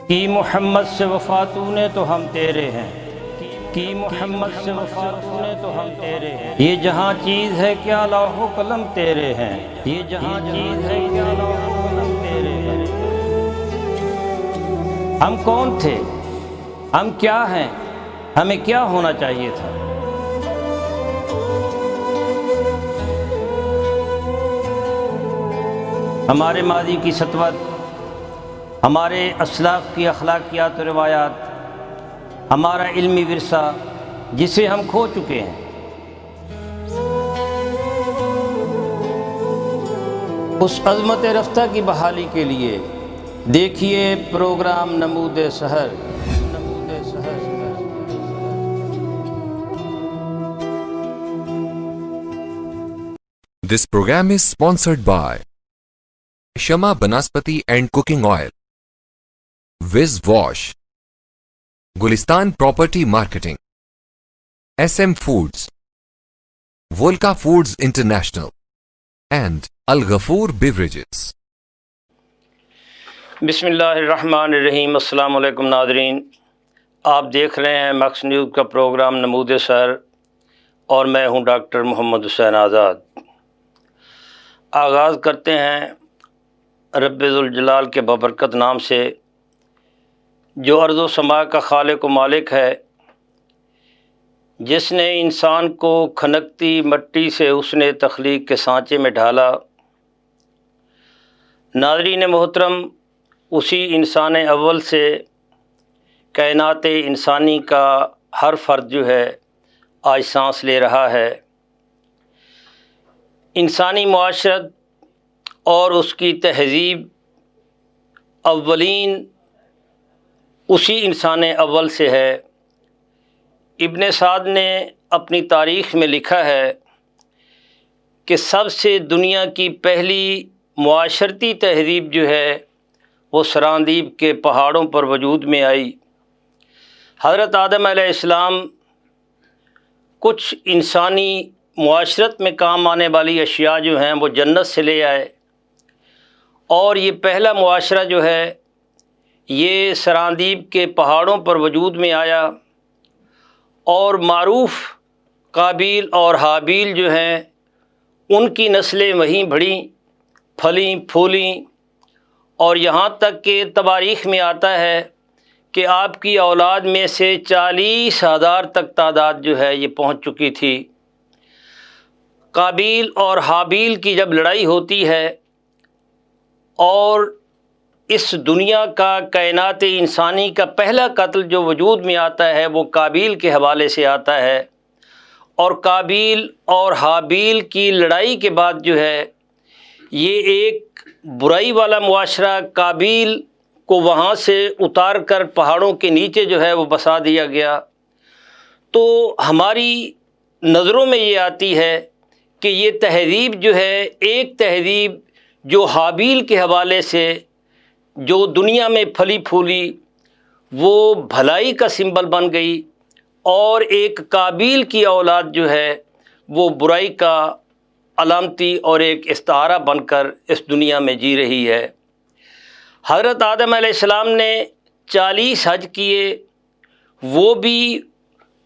کی محمد سے وفا تو نے تو ہم تیرے ہیں، کی محمد سے وفا تو نے تو ہم تیرے ہیں۔ یہ جہاں چیز ہے کیا لوح و قلم تیرے ہیں، یہ جہاں چیز ہے کیا لوح و قلم تیرے ہیں۔ ہم کون تھے، ہم کیا ہیں، ہمیں کیا ہونا چاہیے تھا؟ ہمارے ماضی کی سطوت، ہمارے اسلاف کی اخلاقیات و روایات، ہمارا علمی ورثہ جسے ہم کھو چکے ہیں، اس عظمت رفتہ کی بحالی کے لیے دیکھیے پروگرام نمود سحر۔ This program is sponsored by Shama Banaspati and Cooking Oil, Wiz Wash, Gulistan Property Marketing, SM Foods, Volca Foods International, and Al Ghafoor Beverages. بسم اللہ الرحمن الرحیم۔ السلام علیکم ناظرین، آپ دیکھ رہے ہیں مکس نیوز کا پروگرام نمود سحر اور میں ہوں ڈاکٹر محمد حسین آزاد۔ آغاز کرتے ہیں رب ذوالجلال کے بابرکت نام سے، جو ارض و سماء کا خالق و مالک ہے، جس نے انسان کو کھنکتی مٹی سے اس نے تخلیق کے سانچے میں ڈھالا۔ ناظرین محترم، اسی انسان اول سے کائنات انسانی کا ہر فرد جو ہے آج سانس لے رہا ہے۔ انسانی معاشرت اور اس کی تہذیب اولین اسی انسان اول سے ہے۔ ابن سعد نے اپنی تاریخ میں لکھا ہے کہ سب سے دنیا کی پہلی معاشرتی تہذیب جو ہے وہ سراندیب کے پہاڑوں پر وجود میں آئی۔ حضرت آدم علیہ السلام کچھ انسانی معاشرت میں کام آنے والی اشیاء جو ہیں وہ جنت سے لے آئے، اور یہ پہلا معاشرہ جو ہے یہ سراندیب کے پہاڑوں پر وجود میں آیا، اور معروف قابیل اور حابیل جو ہیں ان کی نسلیں وہیں بڑھیں، پھلیں پھولیں، اور یہاں تک کہ تواریخ میں آتا ہے کہ آپ کی اولاد میں سے 40,000 تک تعداد جو ہے یہ پہنچ چکی تھی۔ قابیل اور حابیل کی جب لڑائی ہوتی ہے اور اس دنیا کا کائنات انسانی کا پہلا قتل جو وجود میں آتا ہے وہ قابیل کے حوالے سے آتا ہے، اور قابیل اور حابیل کی لڑائی کے بعد جو ہے یہ ایک برائی والا معاشرہ قابیل کو وہاں سے اتار کر پہاڑوں کے نیچے جو ہے وہ بسا دیا گیا۔ تو ہماری نظروں میں یہ آتی ہے کہ یہ تہذیب جو ہے ایک تہذیب جو حابیل کے حوالے سے جو دنیا میں پھلی پھولی وہ بھلائی کا سمبل بن گئی، اور ایک قابیل کی اولاد جو ہے وہ برائی کا علامتی اور ایک استعارہ بن کر اس دنیا میں جی رہی ہے۔ حضرت آدم علیہ السلام نے 40 حج کیے، وہ بھی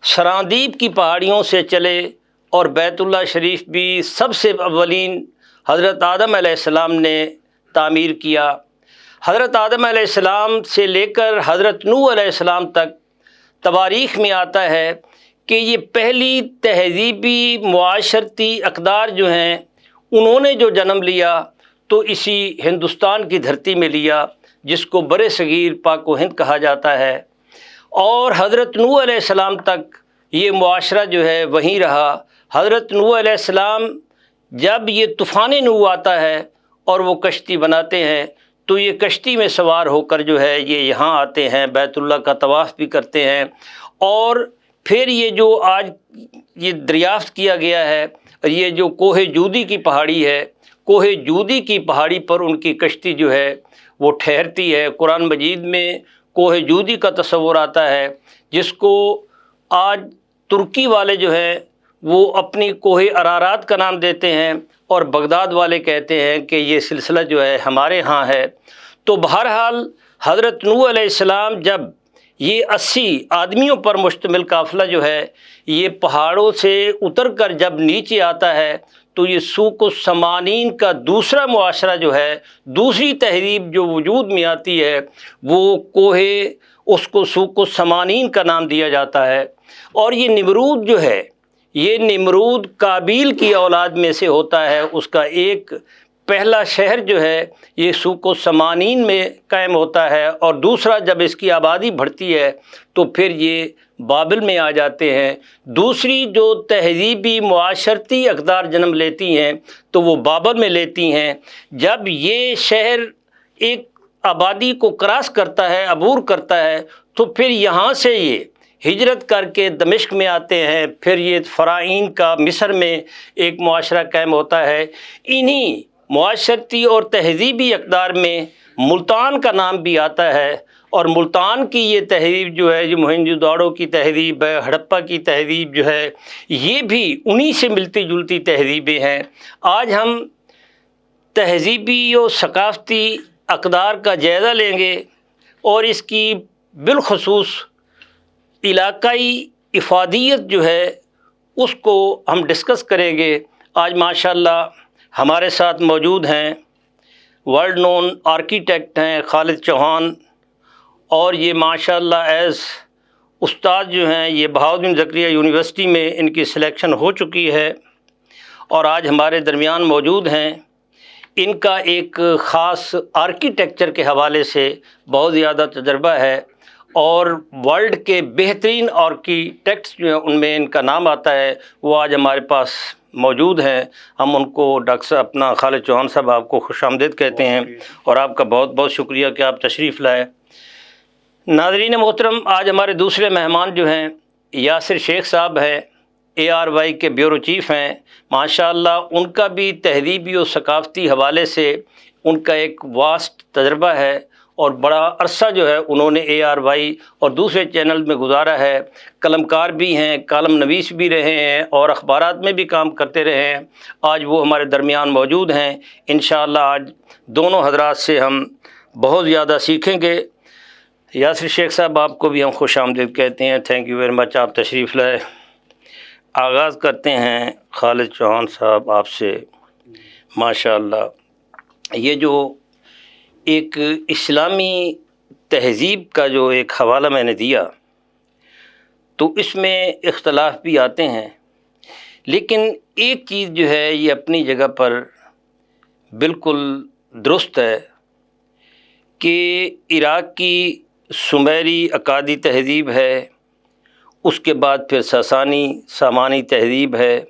سراندیب کی پہاڑیوں سے چلے، اور بیت اللہ شریف بھی سب سے اولین حضرت آدم علیہ السلام نے تعمیر کیا۔ حضرت آدم علیہ السلام سے لے کر حضرت نوح علیہ السلام تک تواریخ میں آتا ہے کہ یہ پہلی تہذیبی معاشرتی اقدار جو ہیں انہوں نے جو جنم لیا تو اسی ہندوستان کی دھرتی میں لیا، جس کو بر صغیر پاک و ہند کہا جاتا ہے، اور حضرت نوح علیہ السلام تک یہ معاشرہ جو ہے وہیں رہا۔ حضرت نوح علیہ السلام جب یہ طوفان نوح آتا ہے اور وہ کشتی بناتے ہیں تو یہ کشتی میں سوار ہو کر جو ہے یہ یہاں آتے ہیں، بیت اللہ کا طواف بھی کرتے ہیں، اور پھر یہ جو آج یہ دریافت کیا گیا ہے یہ جو کوہ جودی کی پہاڑی ہے، کوہ جودی کی پہاڑی پر ان کی کشتی جو ہے وہ ٹھہرتی ہے۔ قرآن مجید میں کوہ جودی کا تصور آتا ہے، جس کو آج ترکی والے جو ہیں وہ اپنی کوہ ارارات کا نام دیتے ہیں، اور بغداد والے کہتے ہیں کہ یہ سلسلہ جو ہے ہمارے ہاں ہے۔ تو بہرحال حضرت نوح علیہ السلام جب یہ 80 آدمیوں پر مشتمل قافلہ جو ہے یہ پہاڑوں سے اتر کر جب نیچے آتا ہے تو یہ سوق السمانین کا دوسرا معاشرہ جو ہے، دوسری تہذیب جو وجود میں آتی ہے وہ کوہ، اس کو سوق السمانین کا نام دیا جاتا ہے۔ اور یہ نمرود جو ہے، یہ نمرود قابیل کی اولاد میں سے ہوتا ہے، اس کا ایک پہلا شہر جو ہے یہ سوق السمانین میں قائم ہوتا ہے، اور دوسرا جب اس کی آبادی بڑھتی ہے تو پھر یہ بابل میں آ جاتے ہیں۔ دوسری جو تہذیبی معاشرتی اقدار جنم لیتی ہیں تو وہ بابل میں لیتی ہیں۔ جب یہ شہر ایک آبادی کو کراس کرتا ہے، عبور کرتا ہے، تو پھر یہاں سے یہ ہجرت کر کے دمشق میں آتے ہیں، پھر یہ فرعین کا مصر میں ایک معاشرہ قائم ہوتا ہے۔ انہی معاشرتی اور تہذیبی اقدار میں ملتان کا نام بھی آتا ہے، اور ملتان کی یہ تہذیب جو ہے، یہ موہنجو داڑو کی تہذیب ہے، ہڑپا کی تہذیب جو ہے، یہ بھی انہی سے ملتی جلتی تہذیبیں ہیں۔ آج ہم تہذیبی اور ثقافتی اقدار کا جائزہ لیں گے اور اس کی بالخصوص علاقائی افادیت جو ہے اس کو ہم ڈسکس کریں گے۔ آج ماشاءاللہ ہمارے ساتھ موجود ہیں ورلڈ نون آرکیٹیکٹ ہیں خالد چوہان، اور یہ ماشاءاللہ ایز استاد جو ہیں یہ بہاؤالدین زکریا یونیورسٹی میں ان کی سلیکشن ہو چکی ہے اور آج ہمارے درمیان موجود ہیں۔ ان کا ایک خاص آرکیٹیکچر کے حوالے سے بہت زیادہ تجربہ ہے، اور ورلڈ کے بہترین آرکیٹیکٹس جو ہیں ان میں ان کا نام آتا ہے، وہ آج ہمارے پاس موجود ہیں۔ ہم ان کو ڈاکٹر صاحب، اپنا خالد چوہان صاحب، آپ کو خوش آمدید کہتے ہیں، اور آپ کا بہت بہت شکریہ کہ آپ تشریف لائے۔ ناظرین محترم، آج ہمارے دوسرے مہمان جو ہیں یاسر شیخ صاحب ہیں، ARY کے بیورو چیف ہیں۔ ماشاءاللہ ان کا بھی تہذیبی و ثقافتی حوالے سے ان کا ایک واسٹ تجربہ ہے، اور بڑا عرصہ جو ہے انہوں نے ARY اور دوسرے چینل میں گزارا ہے۔ قلم کار بھی ہیں، کالم نویس بھی رہے ہیں، اور اخبارات میں بھی کام کرتے رہے ہیں۔ آج وہ ہمارے درمیان موجود ہیں۔ انشاءاللہ آج دونوں حضرات سے ہم بہت زیادہ سیکھیں گے۔ یاسر شیخ صاحب، آپ کو بھی ہم خوش آمدید کہتے ہیں، تھینک یو ویری مچ، آپ تشریف لائے۔ آغاز کرتے ہیں خالد چوہان صاحب آپ سے۔ ماشاءاللہ یہ جو ایک اسلامی تہذیب کا جو ایک حوالہ میں نے دیا تو اس میں اختلاف بھی آتے ہیں، لیکن ایک چیز جو ہے یہ اپنی جگہ پر بالکل درست ہے کہ عراق کی سمیری اکادی تہذیب ہے، اس کے بعد پھر ساسانی سامانی تہذیب ہے،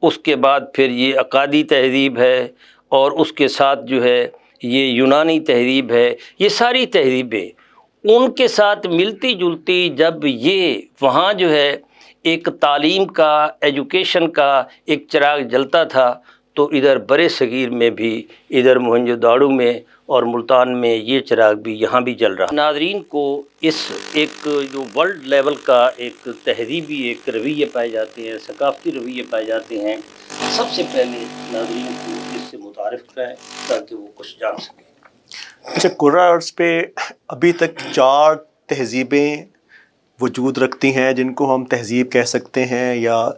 اس کے بعد پھر یہ اکادی تہذیب ہے، اور اس کے ساتھ جو ہے یہ یونانی تہذیب ہے۔ یہ ساری تہذیبیں ان کے ساتھ ملتی جلتی جب یہ وہاں جو ہے ایک تعلیم کا، ایجوکیشن کا ایک چراغ جلتا تھا، تو ادھر برے صغیر میں بھی، ادھر موہنجو داڑو میں اور ملتان میں یہ چراغ بھی یہاں بھی جل رہا۔ ناظرین کو اس ایک جو ورلڈ لیول کا ایک تہذیبی ایک رویے پائے جاتے ہیں، ثقافتی رویے پائے جاتے ہیں، سب سے پہلے ناظرین کو اس سے متعارف کرائیں تاکہ وہ کچھ جان سکیں۔ اچھا، کرۂ ارض پہ ابھی تک 4 تہذیبیں وجود رکھتی ہیں جن کو ہم تہذیب کہہ سکتے ہیں یا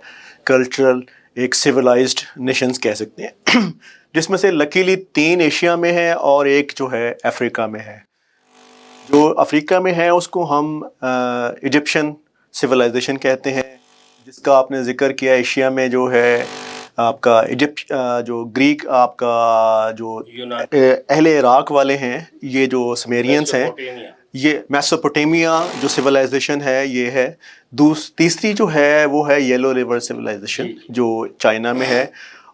کلچرل ایک سویلائزڈ نیشنز کہہ سکتے ہیں، جس میں سے لکیلی 3 ایشیا میں ہے اور ایک جو ہے افریقہ میں ہے۔ جو افریقہ میں ہے اس کو ہم ایجپشن سویلائزیشن کہتے ہیں، جس کا آپ نے ذکر کیا۔ ایشیا میں جو ہے آپ کا جو گریک، آپ کا جو اہل عراق والے ہیں، یہ جو سمیرینس ہیں، یہ میسوپوٹیمیا جو سویلائزیشن ہے یہ ہے۔ تیسری جو ہے وہ ہے یلو ریور سویلائزیشن جو چائنا میں ہے۔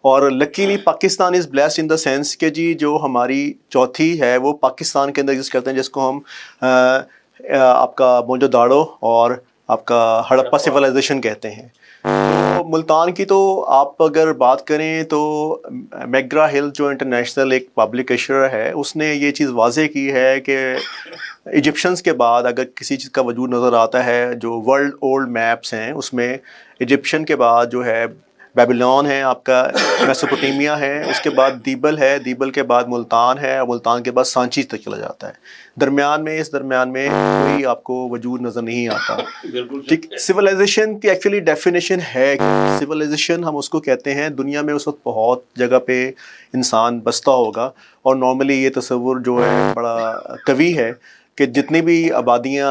اور luckily Pakistan is blessed in the sense کہ جی جو ہماری چوتھی ہے وہ پاکستان کے اندر ایگزسٹ کرتے ہیں، جس کو ہم آپ کا موہنجو داڑو اور آپ کا ہڑپا سویلائزیشن کہتے ہیں۔ تو ملتان کی تو آپ اگر بات کریں تو میگرا ہل جو انٹرنیشنل ایک پبلیکیشر ہے، اس نے یہ چیز واضح کی ہے کہ ایجپشنز کے بعد اگر کسی چیز کا وجود نظر آتا ہے، جو ورلڈ اولڈ میپس ہیں اس میں ایجپشن کے بعد جو ہے بیبلون ہے آپ کا، میسوپوٹیمیا ہے، اس کے بعد دیبل ہے، دیبل کے بعد ملتان ہے، اور ملتان کے بعد سانچی تک چلا جاتا ہے. اس درمیان میں کوئی آپ کو وجود نظر نہیں آتا. ٹھیک. سویلائزیشن کی ایکچولی ڈیفینیشن ہے، سویلائزیشن ہم اس کو کہتے ہیں دنیا میں اس وقت بہت جگہ پہ انسان بستا ہوگا، اور نارملی یہ تصور جو ہے بڑا قوی ہے کہ جتنی بھی آبادیاں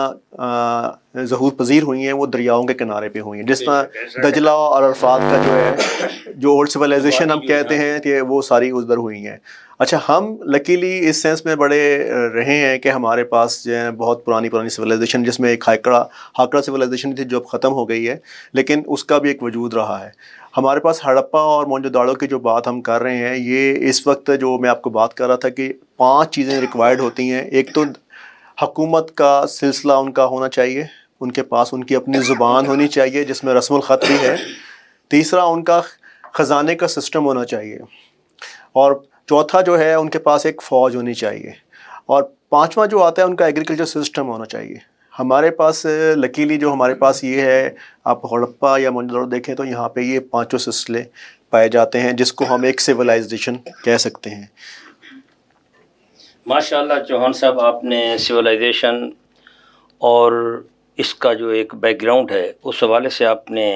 ظہور پذیر ہوئی ہیں وہ دریاؤں کے کنارے پہ ہوئی ہیں، جس طرح دجلہ اور عرفات کا جو ہے جو اولڈ سویلائزیشن ہم کہتے ہیں کہ وہ ساری ادھر ہوئی ہیں. اچھا، ہم لکیلی اس سینس میں بڑے رہے ہیں کہ ہمارے پاس جو ہے بہت پرانی سویلائزیشن، جس میں ایک ہاکڑا سویلائزیشن تھی جو اب ختم ہو گئی ہے، لیکن اس کا بھی ایک وجود رہا ہے. ہمارے پاس ہڑپا اور موہنجو داڑو کی جو بات ہم کر رہے ہیں، یہ اس وقت جو میں آپ کو بات کر رہا تھا کہ 5 چیزیں ریکوائرڈ ہوتی ہیں. ایک تو حکومت کا سلسلہ ان کا ہونا چاہیے، ان کے پاس ان کی اپنی زبان ہونی چاہیے جس میں رسم الخط بھی ہے. تیسرا، ان کا خزانے کا سسٹم ہونا چاہیے. اور چوتھا جو ہے ان کے پاس ایک فوج ہونی چاہیے. اور پانچواں جو آتا ہے ان کا ایگریکلچر سسٹم ہونا چاہیے. ہمارے پاس لکیلی جو ہمارے پاس یہ ہے، آپ ہڑپا یا موہنجو داڑو دیکھیں تو یہاں پہ یہ 5 سلسلے پائے جاتے ہیں جس کو ہم ایک سویلائزیشن کہہ سکتے ہیں. ماشاء اللہ چوہان صاحب، آپ نے سویلائزیشن اور اس کا جو ایک بیک گراؤنڈ ہے اس حوالے سے آپ نے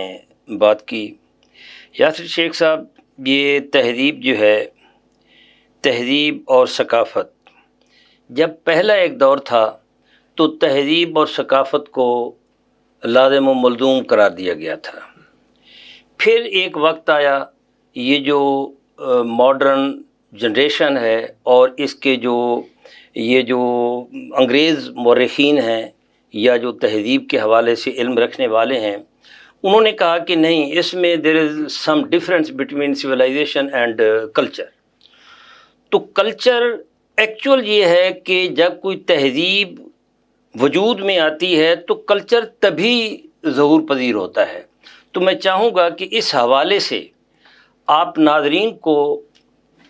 بات کی. یاسر شیخ صاحب، یہ تہذیب جو ہے، تہذیب اور ثقافت، جب پہلا ایک دور تھا تو تہذیب اور ثقافت کو لازم و ملزوم قرار دیا گیا تھا. پھر ایک وقت آیا، یہ جو ماڈرن جنریشن ہے اور اس کے یہ جو انگریز مورخین ہیں یا جو تہذیب کے حوالے سے علم رکھنے والے ہیں، انہوں نے کہا کہ نہیں، اس میں there is some difference between civilization and culture. تو کلچر ایکچوئل یہ ہے کہ جب کوئی تہذیب وجود میں آتی ہے تو کلچر تبھی ظہور پذیر ہوتا ہے. تو میں چاہوں گا کہ اس حوالے سے آپ ناظرین کو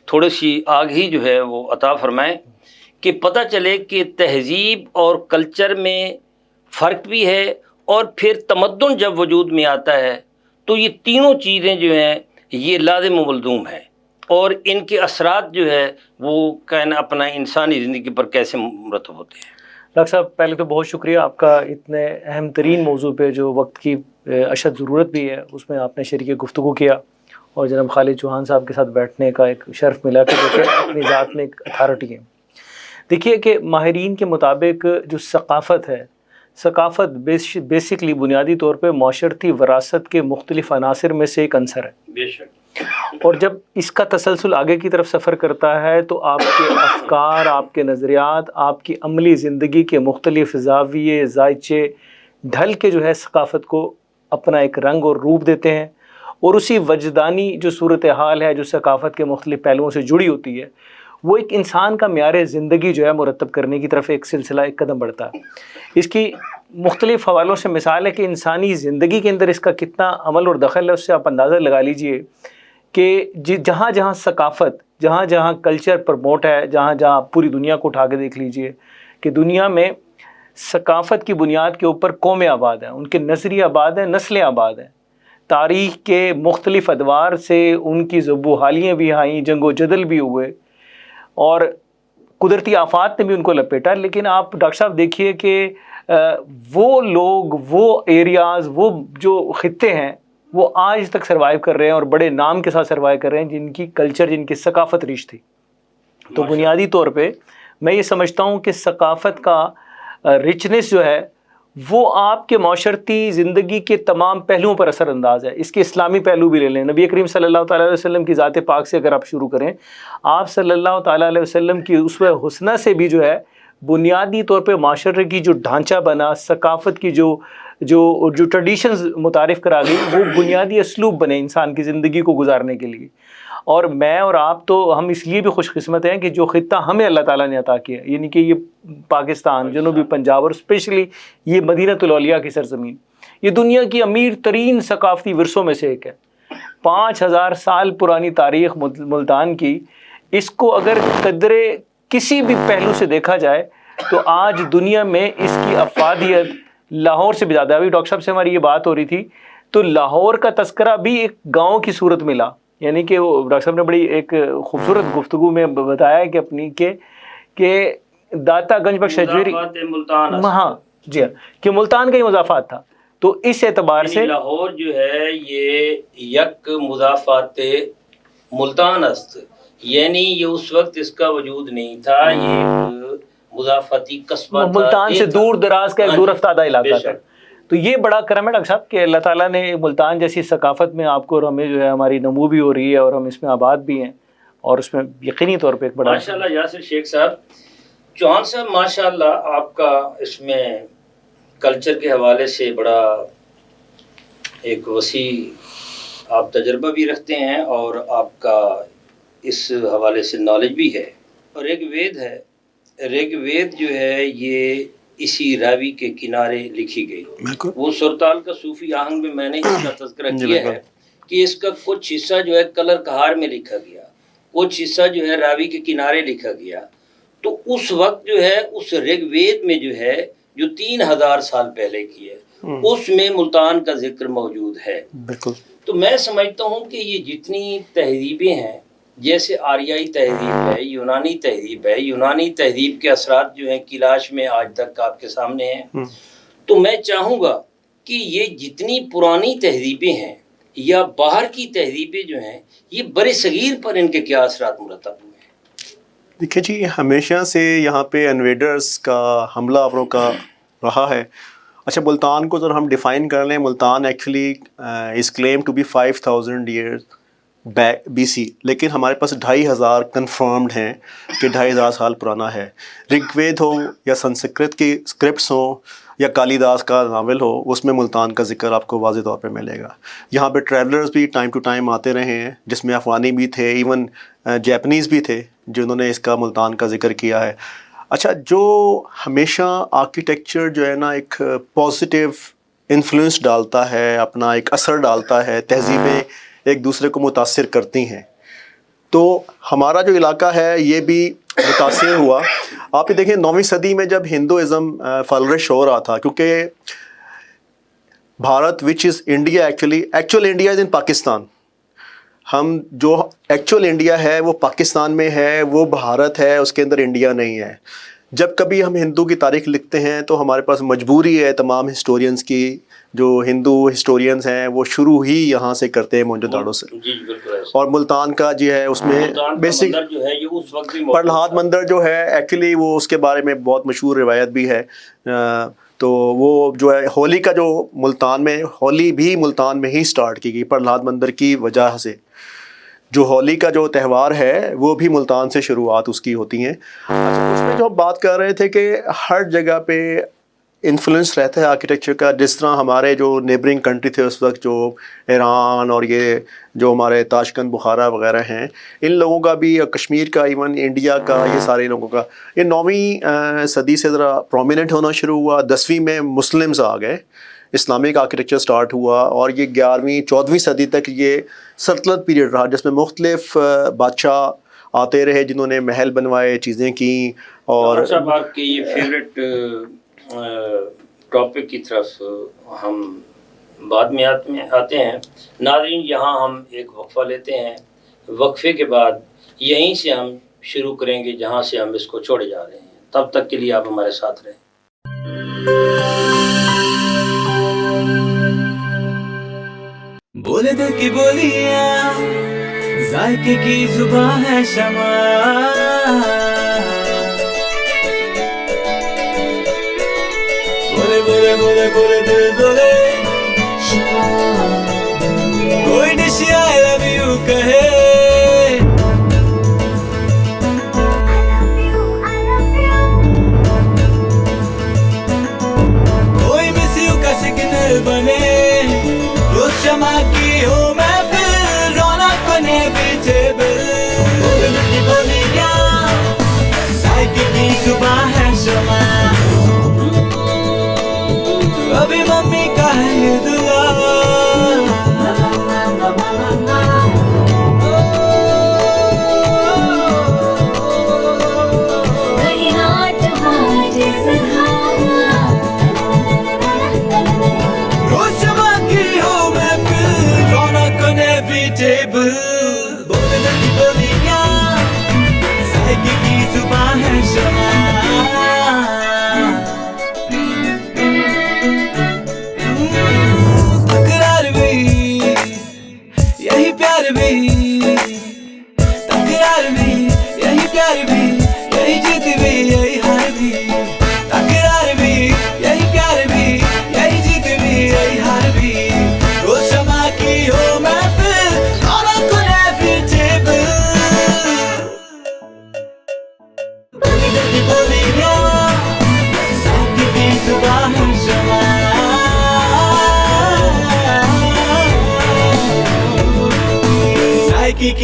تھوڑی سی آگہی جو ہے وہ عطا فرمائیں کہ پتہ چلے کہ تہذیب اور کلچر میں فرق بھی ہے، اور پھر تمدن جب وجود میں آتا ہے تو یہ تینوں چیزیں جو ہیں یہ لازم و ملزوم ہیں، اور ان کے اثرات جو ہے وہ کہنا اپنا انسانی زندگی پر کیسے مرتب ہوتے ہیں. ڈاکٹر صاحب، پہلے تو بہت شکریہ آپ کا، اتنے اہم ترین موضوع پہ جو وقت کی اشد ضرورت بھی ہے اس میں آپ نے شریک گفتگو کیا، اور جناب خالد چوہان صاحب کے ساتھ بیٹھنے کا ایک شرف ملا کہ جو کہ اپنی ذات میں ایک اتھارٹی ہے. دیکھیے کہ ماہرین کے مطابق جو ثقافت ہے، ثقافت بیسکلی بنیادی طور پہ معاشرتی وراثت کے مختلف عناصر میں سے ایک عنصر ہے. بے شک. اور جب اس کا تسلسل آگے کی طرف سفر کرتا ہے تو آپ کے افکار، آپ کے نظریات، آپ کی عملی زندگی کے مختلف زاویے، ذائچے ڈھل کے جو ہے ثقافت کو اپنا ایک رنگ اور روپ دیتے ہیں، اور اسی وجدانی جو صورتحال ہے جو ثقافت کے مختلف پہلوؤں سے جڑی ہوتی ہے، وہ ایک انسان کا معیار زندگی جو ہے مرتب کرنے کی طرف ایک سلسلہ، ایک قدم بڑھتا ہے. اس کی مختلف حوالوں سے مثال ہے کہ انسانی زندگی کے اندر اس کا کتنا عمل اور دخل ہے. اس سے آپ اندازہ لگا لیجئے کہ جہاں جہاں ثقافت، جہاں جہاں کلچر پرموٹ ہے، جہاں جہاں پوری دنیا کو اٹھا کے دیکھ لیجئے کہ دنیا میں ثقافت کی بنیاد کے اوپر قومیں آباد ہیں، ان کے نظریے آباد ہیں، نسلیں آباد ہیں. تاریخ کے مختلف ادوار سے ان کی زبوحالیاں بھی آئیں، جنگ و جدل بھی ہوئے، اور قدرتی آفات نے بھی ان کو لپیٹا. لیکن آپ ڈاکٹر صاحب دیکھیے کہ وہ لوگ، وہ ایریاز، وہ جو خطے ہیں وہ آج تک سروائیو کر رہے ہیں، اور بڑے نام کے ساتھ سروائیو کر رہے ہیں، جن کی کلچر، جن کی ثقافت ریچ تھی. تو بنیادی طور پہ میں یہ سمجھتا ہوں کہ ثقافت کا رچنس جو ہے وہ آپ کے معاشرتی زندگی کے تمام پہلوؤں پر اثر انداز ہے. اس کے اسلامی پہلو بھی لے لیں. نبی کریم صلی اللہ تعالیٰ علیہ وسلم کی ذات پاک سے اگر آپ شروع کریں، آپ صلی اللہ تعالیٰ علیہ وسلم کی اسوہ حسنہ سے بھی جو ہے بنیادی طور پہ معاشرے کی جو ڈھانچہ بنا، ثقافت کی جو ٹریڈیشنز متعارف کرا گئی، وہ بنیادی اسلوب بنے انسان کی زندگی کو گزارنے کے لیے. اور میں اور آپ تو ہم اس لیے بھی خوش قسمت ہیں کہ جو خطہ ہمیں اللہ تعالیٰ نے عطا کیا، یعنی کہ یہ پاکستان، جنوبی پنجاب، اور اسپیشلی یہ مدینۃ الاولیاء کی سرزمین، یہ دنیا کی امیر ترین ثقافتی ورثوں میں سے ایک ہے. 5000 سال پرانی تاریخ ملتان کی، اس کو اگر قدرے کسی بھی پہلو سے دیکھا جائے تو آج دنیا میں اس کی افادیت لاہور سے بھی زیادہ. ابھی ڈاکٹر صاحب سے ہماری یہ بات ہو رہی تھی تو لاہور کا تذکرہ بھی ایک گاؤں کی صورت ملا، یعنی کہ وہ ڈاکٹر صاحب نے بڑی ایک خوبصورت گفتگو میں بتایا کہ اپنی کہ داتا گنج بخش اجمیری، ہاں جی ہاں، کہ ملتان کا ہی مضافات تھا. تو اس اعتبار سے لاہور جو ہے یہ یک مضافات ملتان است، یعنی یہ اس وقت اس کا وجود نہیں تھا، یہ مضافاتی قصبہ ملتان سے دور دراز کا ایک دور افتادہ علاقہ تھا. تو یہ بڑا کرم ہے ڈاکٹر صاحب کہ اللہ تعالیٰ نے ملتان جیسی ثقافت میں آپ کو اور ہمیں جو ہے ہماری نمو بھی ہو رہی ہے اور ہم اس میں آباد بھی ہیں، اور اس میں یقینی طور پہ ایک بڑا ماشاءاللہ. یاسر شیخ صاحب، چوہان صاحب ماشاءاللہ آپ کا اس میں کلچر کے حوالے سے بڑا ایک وسیع آپ تجربہ بھی رکھتے ہیں اور آپ کا اس حوالے سے نالج بھی ہے. اور ریگ وید ہے، ریگ وید جو ہے یہ اسی راوی کے کنارے لکھی گئی. وہ سرتال کا صوفی آہنگ میں نے اس کا تذکرہ کیا ہے کہ اس کا کچھ حصہ جو ہے کلر کہار میں لکھا گیا، کچھ حصہ جو ہے راوی کے کنارے لکھا گیا. تو اس وقت جو ہے اس ریگ وید میں جو ہے جو 3000 سال پہلے کی ہے اس میں ملتان کا ذکر موجود ہے. بالکل. تو میں سمجھتا ہوں کہ یہ جتنی تہذیبیں ہیں، جیسے آریائی تہذیب ہے، یونانی تہذیب ہے، یونانی تہذیب کے اثرات جو ہیں کلاش میں آج تک آپ کے سامنے ہیں. تو میں چاہوں گا کہ یہ جتنی پرانی تہذیبیں ہیں یا باہر کی تہذیبیں جو ہیں، یہ برِ صغیر پر ان کے کیا اثرات مرتب ہوئے ہیں. دیکھیں جی، ہمیشہ سے یہاں پہ انویڈرز کا حملہ آوروں کا رہا ہے. اچھا، ملتان کو اگر ہم ڈیفائن کر لیں، Multan actually is claimed to be 5000 years B C, لیکن ہمارے پاس 2500 کنفرمڈ ہیں کہ 2500 سال پرانا ہے. رگ وید ہو یا سنسکرت کی اسکرپٹس ہوں یا کالی داس کا ناول ہو، اس میں ملتان کا ذکر آپ کو واضح طور پہ ملے گا. یہاں پہ ٹریولرز بھی ٹائم ٹو ٹائم آتے رہے ہیں، جس میں افغانی بھی تھے، ایون جیپنیز بھی تھے جنہوں نے اس کا ملتان کا ذکر کیا ہے. اچھا، جو ہمیشہ آرکیٹیکچر جو ہے نا ایک پازیٹیو انفلوئنس ڈالتا ہے، اپنا ایک اثر ڈالتا ہے، تہذیبیں ایک دوسرے کو متاثر کرتی ہیں. تو ہمارا جو علاقہ ہے یہ بھی متاثر ہوا. آپ یہ دیکھیں 9ویں صدی میں جب ہندوازم فلرش ہو رہا تھا، کیونکہ بھارت وچ is India actual India is in Pakistan. ہم جو ایکچوئل انڈیا ہے وہ پاکستان میں ہے، وہ بھارت ہے، اس کے اندر انڈیا نہیں ہے. جب کبھی ہم ہندو کی تاریخ لکھتے ہیں تو ہمارے پاس مجبوری ہے تمام ہسٹورینز کی، جو ہندو ہسٹورینز ہیں وہ شروع ہی یہاں سے کرتے ہیں موہنجو داڑو سے. اور ملتان کا جو ہے اس میں بیسک پرلہاد مندر جو ہے ایکچولی وہ اس کے بارے میں بہت مشہور روایت بھی ہے. تو وہ جو ہے ہولی کا جو ملتان میں، ہولی بھی ملتان میں ہی سٹارٹ کی گئی پرلہاد مندر کی وجہ سے. جو ہولی کا جو تہوار ہے وہ بھی ملتان سے شروعات اس کی ہوتی ہیں. اچھا، اس میں جو ہم بات کر رہے تھے کہ ہر جگہ پہ انفلوئنس رہتا ہے آرکیٹیکچر کا. جس طرح ہمارے جو نیبرنگ کنٹری تھے اس وقت، جو ایران اور یہ جو ہمارے تاشکند بخارا وغیرہ ہیں، ان لوگوں کا بھی، کشمیر کا، ایون انڈیا کا، یہ سارے لوگوں کا یہ 9ویں صدی سے ذرا پرومیننٹ ہونا شروع ہوا. 10ویں میں مسلمز آ گئے، اسلامک آرکیٹیکچر سٹارٹ ہوا، اور یہ 11ویں 14ویں صدی تک یہ سلطنت پیریڈ رہا جس میں مختلف بادشاہ آتے رہے جنہوں نے محل بنوائے، چیزیں کی. اور آپ کے یہ فیوریٹ ٹاپک کی طرف ہم بعد میں آتے ہیں. ناظرین، یہاں ہم ایک وقفہ لیتے ہیں. وقفے کے بعد یہیں سے ہم شروع کریں گے جہاں سے ہم اس کو چھوڑے جا رہے ہیں. تب تک کے لیے آپ ہمارے ساتھ رہیں. بولے دل کی بولیاں، ذائقے کی زبان ہے شمع، بولے بولے بولے بولے دل بولے کوئی ڈش آئی لو یو کہے، کوئی مس یو کا سگنل بنے، روز شمع کی ہو محفل، رونق بنے ویجیبل. بولے دل کی بولیاں، ذائقے کی زبان ہے شمع، ابھی ممی کا ہے دعا،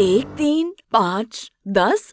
1, 3, 5, 10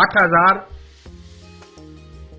8000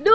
2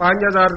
5000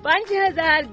5000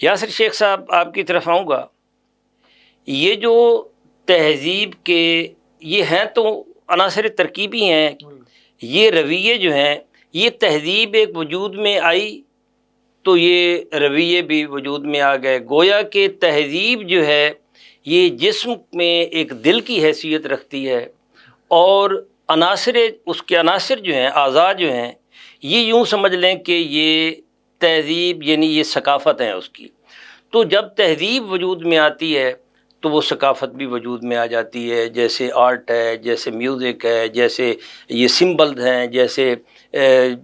یاسر شیخ صاحب آپ کی طرف آؤں گا. یہ جو تہذیب کے یہ ہیں تو عناصر ترکیبی ہیں, یہ رویے جو ہیں, یہ تہذیب ایک وجود میں آئی تو یہ رویے بھی وجود میں آ گئے. گویا کہ تہذیب جو ہے یہ جسم میں ایک دل کی حیثیت رکھتی ہے, اور عناصر اس کے عناصر جو ہیں, اعضاء جو ہیں, یہ یوں سمجھ لیں کہ یہ تہذیب یعنی یہ ثقافت ہے اس کی. تو جب تہذیب وجود میں آتی ہے تو وہ ثقافت بھی وجود میں آ جاتی ہے, جیسے آرٹ ہے, جیسے میوزک ہے, جیسے یہ سمبلز ہیں, جیسے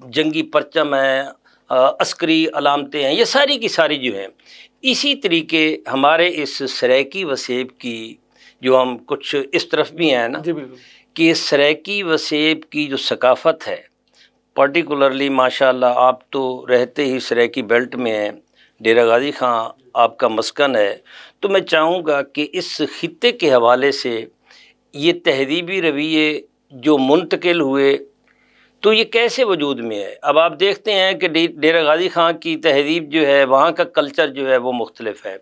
جنگی پرچم ہیں, عسکری علامتیں ہیں, یہ ساری کی ساری جو ہیں. اسی طریقے ہمارے اس سرائیکی وسیب کی جو ہم کچھ اس طرف بھی ہیں نا کہ سرائیکی وسیب کی جو ثقافت ہے, پرٹیکولرلی ماشاءاللہ آپ تو رہتے ہی سرائیکی بیلٹ میں ہیں, ڈیرہ غازی خان آپ کا مسکن ہے, تو میں چاہوں گا کہ اس خطے کے حوالے سے یہ تہذیبی رویے جو منتقل ہوئے تو یہ کیسے وجود میں ہے. اب آپ دیکھتے ہیں کہ ڈیرہ غازی خان کی تہذیب جو ہے, وہاں کا کلچر جو ہے وہ مختلف ہے,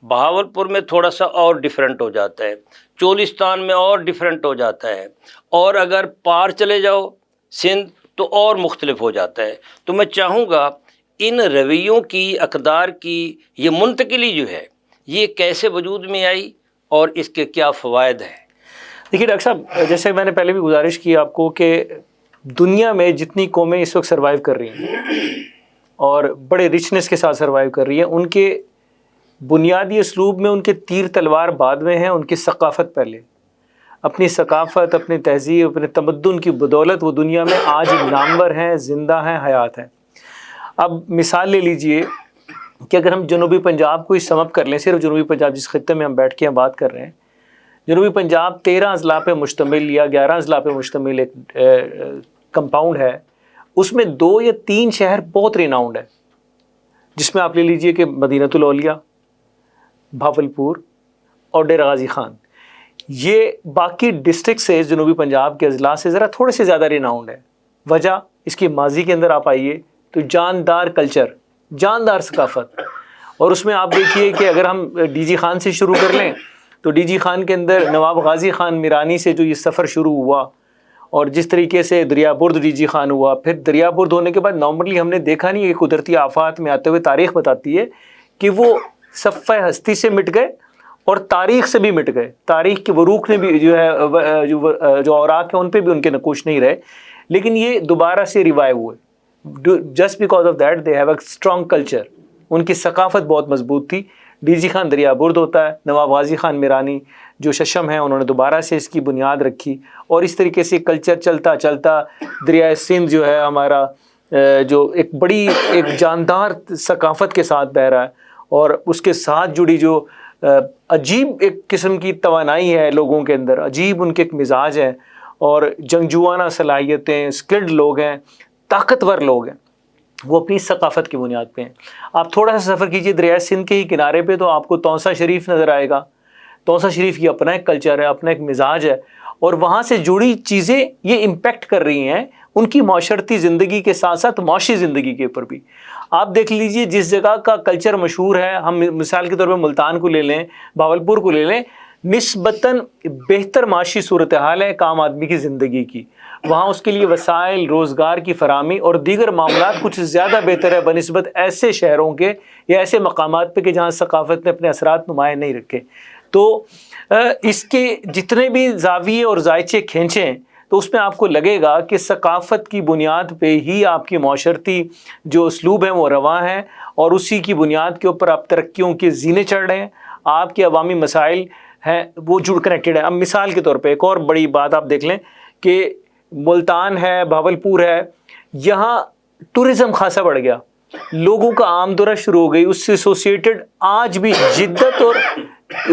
بہاولپور میں تھوڑا سا اور ڈیفرنٹ ہو جاتا ہے, چولستان میں اور ڈیفرنٹ ہو جاتا ہے, اور اگر پار چلے جاؤ سندھ تو اور مختلف ہو جاتا ہے. تو میں چاہوں گا ان رویوں کی, اقدار کی یہ منتقلی جو ہے یہ کیسے وجود میں آئی اور اس کے کیا فوائد ہیں. دیکھیے ڈاکٹر صاحب, جیسے میں نے پہلے بھی گزارش کی آپ کو کہ دنیا میں جتنی قومیں اس وقت سروائیو کر رہی ہیں اور بڑے رچنس کے ساتھ سروائیو کر رہی ہیں, ان کے بنیادی اسلوب میں ان کے تیر تلوار بعد میں ہیں, ان کی ثقافت پہلے. اپنی ثقافت, اپنی تہذیب, اپنے تمدن کی بدولت وہ دنیا میں آج نامور ہیں, زندہ ہیں, حیات ہیں. اب مثال لے لیجئے کہ اگر ہم جنوبی پنجاب کو ہی سم اپ کر لیں, صرف جنوبی پنجاب جس خطے میں ہم بیٹھ کے بات کر رہے ہیں, جنوبی پنجاب 13 اضلاع پہ مشتمل یا 11 اضلاع پہ مشتمل ایک کمپاؤنڈ ہے. اس میں 2 یا 3 شہر بہت ریناؤنڈ ہے, جس میں آپ لے لیجئے کہ مدینہ الاولیاء, بھاولپور اور ڈیرہ غازی خان. یہ باقی ڈسٹرکٹ سے, جنوبی پنجاب کے اضلاع سے ذرا تھوڑے سے زیادہ ریناؤنڈ ہے. وجہ اس کی ماضی کے اندر آپ آئیے تو جاندار کلچر, جاندار ثقافت. اور اس میں آپ دیکھیے کہ اگر ہم ڈی جی خان سے شروع کر لیں تو ڈی جی خان کے اندر نواب غازی خان میرانی سے جو یہ سفر شروع ہوا, اور جس طریقے سے دریا برد ڈی جی خان ہوا, پھر دریا برد ہونے کے بعد نارملی ہم نے دیکھا نہیں, کہ قدرتی آفات میں آتے ہوئے تاریخ بتاتی ہے کہ وہ صفحہ ہستی سے مٹ گئے اور تاریخ سے بھی مٹ گئے. تاریخ کے وروق نے بھی جو ہے جو اوراق ہیں ان پہ بھی ان کے نقوش نہیں رہے, لیکن یہ دوبارہ سے ریوائیو ہوئے. Just because of that they have a strong culture. ان کی ثقافت بہت مضبوط تھی. ڈی جی خان دریا برد ہوتا ہے, نواب غازی خان میرانی جو ششم ہیں انہوں نے دوبارہ سے اس کی بنیاد رکھی, اور اس طریقے سے کلچر چلتا چلتا دریائے سندھ جو ہے ہمارا جو ایک بڑی ایک جاندار ثقافت کے ساتھ بہ رہا ہے, اور اس کے ساتھ جڑی جو عجیب ایک قسم کی توانائی ہے لوگوں کے اندر, عجیب ان کے ایک مزاج ہے, اور جنگجوانہ صلاحیتیں, اسکلڈ لوگ ہیں, طاقتور لوگ ہیں, وہ اپنی ثقافت کی بنیاد پہ ہیں. آپ تھوڑا سا سفر کیجئے دریائے سندھ کے ہی کنارے پہ تو آپ کو تونسا شریف نظر آئے گا. تونسا شریف کی اپنا ایک کلچر ہے, اپنا ایک مزاج ہے, اور وہاں سے جڑی چیزیں یہ امپیکٹ کر رہی ہیں ان کی معاشرتی زندگی کے ساتھ ساتھ معاشی زندگی کے اوپر بھی. آپ دیکھ لیجئے جس جگہ کا کلچر مشہور ہے, ہم مثال کے طور پہ ملتان کو لے لیں, بھاولپور کو لے لیں, نسبتاً بہتر معاشی صورتحال ہے ایک عام آدمی کی زندگی کی. وہاں اس کے لیے وسائل, روزگار کی فراہمی اور دیگر معاملات کچھ زیادہ بہتر ہے بنسبت ایسے شہروں کے یا ایسے مقامات پہ کہ جہاں ثقافت نے اپنے اثرات نمایاں نہیں رکھے. تو اس کے جتنے بھی زاویے اور زائچے کھینچیں تو اس میں آپ کو لگے گا کہ ثقافت کی بنیاد پہ ہی آپ کی معاشرتی جو اسلوب ہیں وہ رواں ہیں, اور اسی کی بنیاد کے اوپر آپ ترقیوں کے زینے چڑھ رہے ہیں. آپ کے عوامی مسائل ہیں وہ جڑ کنیکٹڈ ہیں. اب مثال کے طور پہ ایک اور بڑی بات آپ دیکھ لیں کہ ملتان ہے, بھاولپور ہے, یہاں ٹورزم خاصا بڑھ گیا, لوگوں کا آمد و رفت شروع ہو گئی. اس سے ایسوسیٹڈ آج بھی جدت اور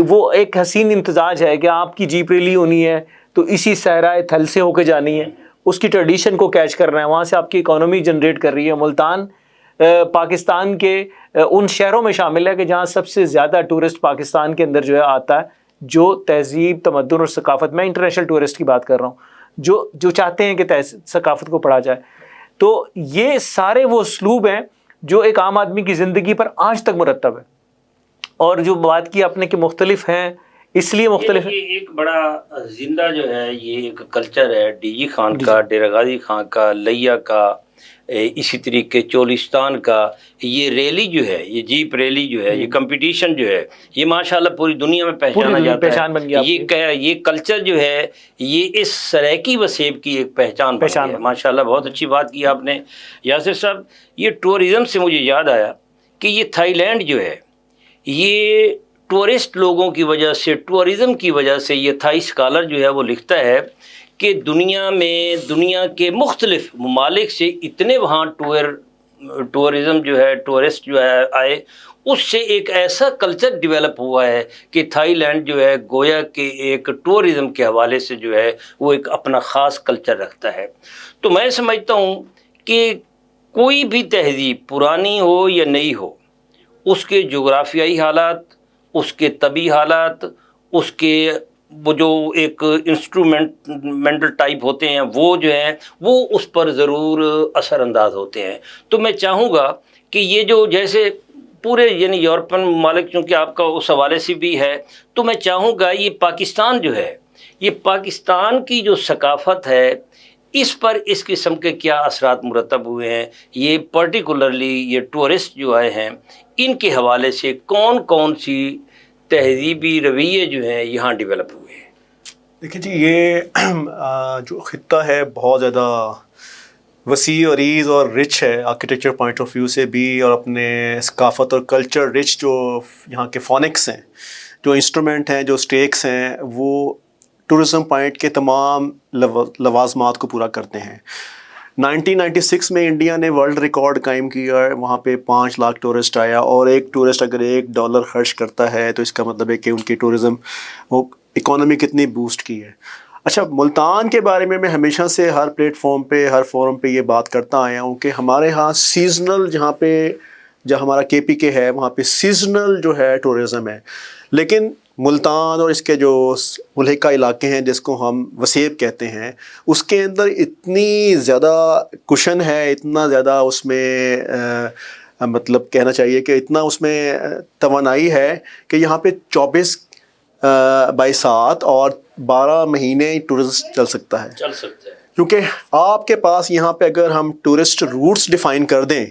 وہ ایک حسین امتزاج ہے کہ آپ کی جیپ ریلی ہونی ہے تو اسی صحرائے تھل سے ہو کے جانی ہے, اس کی ٹریڈیشن کو کیچ کرنا ہے, وہاں سے آپ کی اکانومی جنریٹ کر رہی ہے. ملتان پاکستان کے ان شہروں میں شامل ہے کہ جہاں سب سے زیادہ ٹورسٹ پاکستان کے اندر جو ہے آتا ہے, جو تہذیب, تمدن اور ثقافت, میں انٹرنیشنل ٹورسٹ کی بات کر رہا ہوں, جو چاہتے ہیں کہ ثقافت کو پڑھا جائے. تو یہ سارے وہ اسلوب ہیں جو ایک عام آدمی کی زندگی پر آج تک مرتب ہے. اور جو بات کی آپ نے کہ مختلف ہیں اس لیے مختلف ہیں. یہ ایک بڑا زندہ جو ہے یہ ایک کلچر ہے ڈی جی خان کا، ڈیرہ غازی خان کا، لیا کا، اسی طریقے چولستان کا. یہ ریلی جو ہے، یہ جیپ ریلی جو ہے، یہ کمپٹیشن جو ہے، یہ ماشاءاللہ پوری دنیا میں پہچانا جاتا ہے. یہ کلچر جو ہے یہ اس سریکی وسیب کی ایک پہچان بن گئی ہے. ماشاءاللہ بہت اچھی بات کی آپ نے یاسر صاحب. یہ ٹورزم سے مجھے یاد آیا کہ یہ تھائی لینڈ جو ہے یہ ٹورسٹ لوگوں کی وجہ سے، ٹورزم کی وجہ سے، یہ تھائی اسکالر جو ہے وہ لکھتا ہے کہ دنیا کے مختلف ممالک سے اتنے وہاں ٹورزم جو ہے، ٹورسٹ جو ہے آئے، اس سے ایک ایسا کلچر ڈیولپ ہوا ہے کہ تھائی لینڈ جو ہے گویا کہ ایک ٹورزم کے حوالے سے جو ہے وہ ایک اپنا خاص کلچر رکھتا ہے. تو میں سمجھتا ہوں کہ کوئی بھی تہذیب پرانی ہو یا نئی ہو، اس کے جغرافیائی حالات، اس کے طبی حالات، اس کے وہ جو ایک انسٹرومنٹل ٹائپ ہوتے ہیں وہ جو ہیں وہ اس پر ضرور اثر انداز ہوتے ہیں. تو میں چاہوں گا کہ یہ جو جیسے پورے یعنی یورپین ممالک چونکہ آپ کا اس حوالے سے بھی ہے، تو میں چاہوں گا یہ پاکستان جو ہے، یہ پاکستان کی جو ثقافت ہے اس پر اس قسم کے کیا اثرات مرتب ہوئے ہیں، یہ پرٹیکولرلی یہ ٹورسٹ جو آئے ہیں ان کے حوالے سے کون کون سی تہذیبی رویے جو ہیں یہاں ڈیولپ ہوئے ہیں. دیکھیں جی، یہ جو خطہ ہے بہت زیادہ وسیع و عریض اور رچ ہے آرکیٹیکچر پوائنٹ آف ویو سے بھی، اور اپنے ثقافت اور کلچر رچ جو یہاں کے فونکس ہیں، جو انسٹرومنٹ ہیں، جو اسٹیکس ہیں، وہ ٹورزم پوائنٹ کے تمام لوازمات کو پورا کرتے ہیں. 1996 میں انڈیا نے ورلڈ ریکارڈ قائم کیا، وہاں پہ 5 لاکھ ٹورسٹ آیا، اور ایک ٹورسٹ اگر $1 خرچ کرتا ہے تو اس کا مطلب ہے کہ ان کی ٹورزم وہ اکانومی کتنی بوسٹ کی ہے. اچھا، ملتان کے بارے میں ہمیشہ سے ہر پلیٹ فارم پہ، ہر فورم پہ یہ بات کرتا آیا ہوں کہ ہمارے ہاں سیزنل، جہاں ہمارا KPK ہے وہاں پہ سیزنل جو ہے ٹورزم ہے، لیکن ملتان اور اس کے جو ملحقہ علاقے ہیں جس کو ہم وسیب کہتے ہیں، اس کے اندر اتنی زیادہ کشن ہے، اتنا زیادہ اس میں مطلب کہنا چاہیے کہ اتنا اس میں توانائی ہے کہ یہاں پہ 24/7 اور 12 مہینے ٹورسٹ چل سکتا ہے. کیونکہ آپ کے پاس یہاں پہ اگر ہم ٹورسٹ روٹس ڈیفائن کر دیں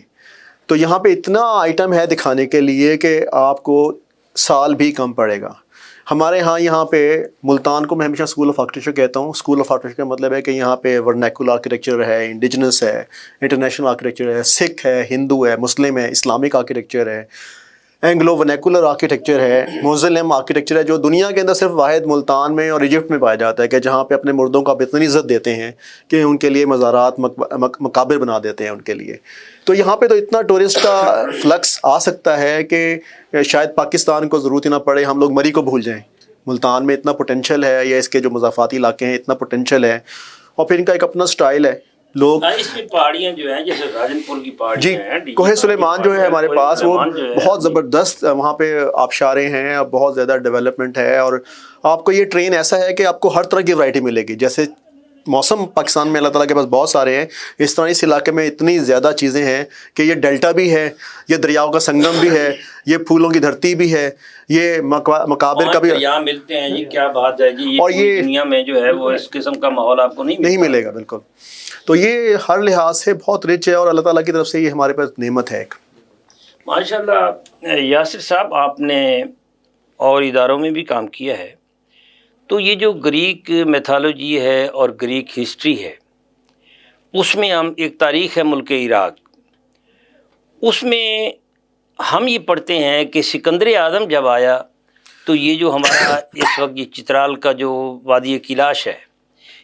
تو یہاں پہ اتنا آئٹم ہے دکھانے کے لیے کہ آپ کو سال بھی کم پڑے گا. ہمارے ہاں یہاں پہ ملتان کو میں ہمیشہ اسکول آف آرکیٹیکچر کہتا ہوں. اسکول آف آرکیٹیکچر کا مطلب ہے کہ یہاں پہ ورنیکولر آرکیٹیکچر ہے، انڈیجنس ہے، انٹرنیشنل آرکیٹیکچر ہے، سکھ ہے، ہندو ہے، مسلم ہے، اسلامک آرکیٹیکچر ہے، اینگلو ورنیکولر آرکیٹیکچر ہے، موزلم آرکیٹیکچر ہے، جو دنیا کے اندر صرف واحد ملتان میں اور ایجپٹ میں پایا جاتا ہے، کہ جہاں پہ اپنے مردوں کو آپ اتنی عزت دیتے ہیں کہ ان کے لیے مزارات مقابر بنا دیتے ہیں ان کے لیے. تو یہاں پہ تو اتنا ٹورسٹ کا فلکس آ سکتا ہے کہ شاید پاکستان کو ضرورت ہی نہ پڑے، ہم لوگ مری کو بھول جائیں. ملتان میں اتنا پوٹینشیل ہے، یا اس کے جو مضافاتی علاقے ہیں اتنا پوٹینشیل ہے، اور پھر ان کا ایک اپنا سٹائل ہے. لوگ اس میں پہاڑیاں جو ہیں جیسے راجن پور کی پہاڑیاں ہیں، کوہ سلیمان جو ہے ہمارے پاس، وہ بہت زبردست وہاں پہ آبشاریں ہیں، بہت زیادہ ڈیولپمنٹ ہے، اور آپ کو یہ ٹرین ایسا ہے کہ آپ کو ہر طرح کی ورائٹی ملے گی. جیسے موسم پاکستان میں اللہ تعالیٰ کے پاس بہت سارے ہیں، اس طرح اس علاقے میں اتنی زیادہ چیزیں ہیں کہ یہ ڈیلٹا بھی ہے، یہ دریاؤں کا سنگم بھی ہے، یہ پھولوں کی دھرتی بھی ہے، یہ مقابر کا بھی یہاں ملتے ہیں. یہ کیا بات ہے جی، اور یہ دنیا میں جو ہے وہ اس قسم کا ماحول آپ کو نہیں ملے گا. بالکل. تو یہ ہر لحاظ سے بہت رچ ہے، اور اللہ تعالیٰ کی طرف سے یہ ہمارے پاس نعمت ہے ایک. ماشاءاللہ یاسر صاحب، آپ نے اور اداروں میں بھی کام کیا ہے، تو یہ جو گریک میتھالوجی ہے اور گریک ہسٹری ہے، اس میں ہم ایک تاریخ ہے ملک عراق، اس میں ہم یہ پڑھتے ہیں کہ سکندر اعظم جب آیا تو یہ جو ہمارا اس وقت یہ چترال کا جو وادی کیلاش ہے،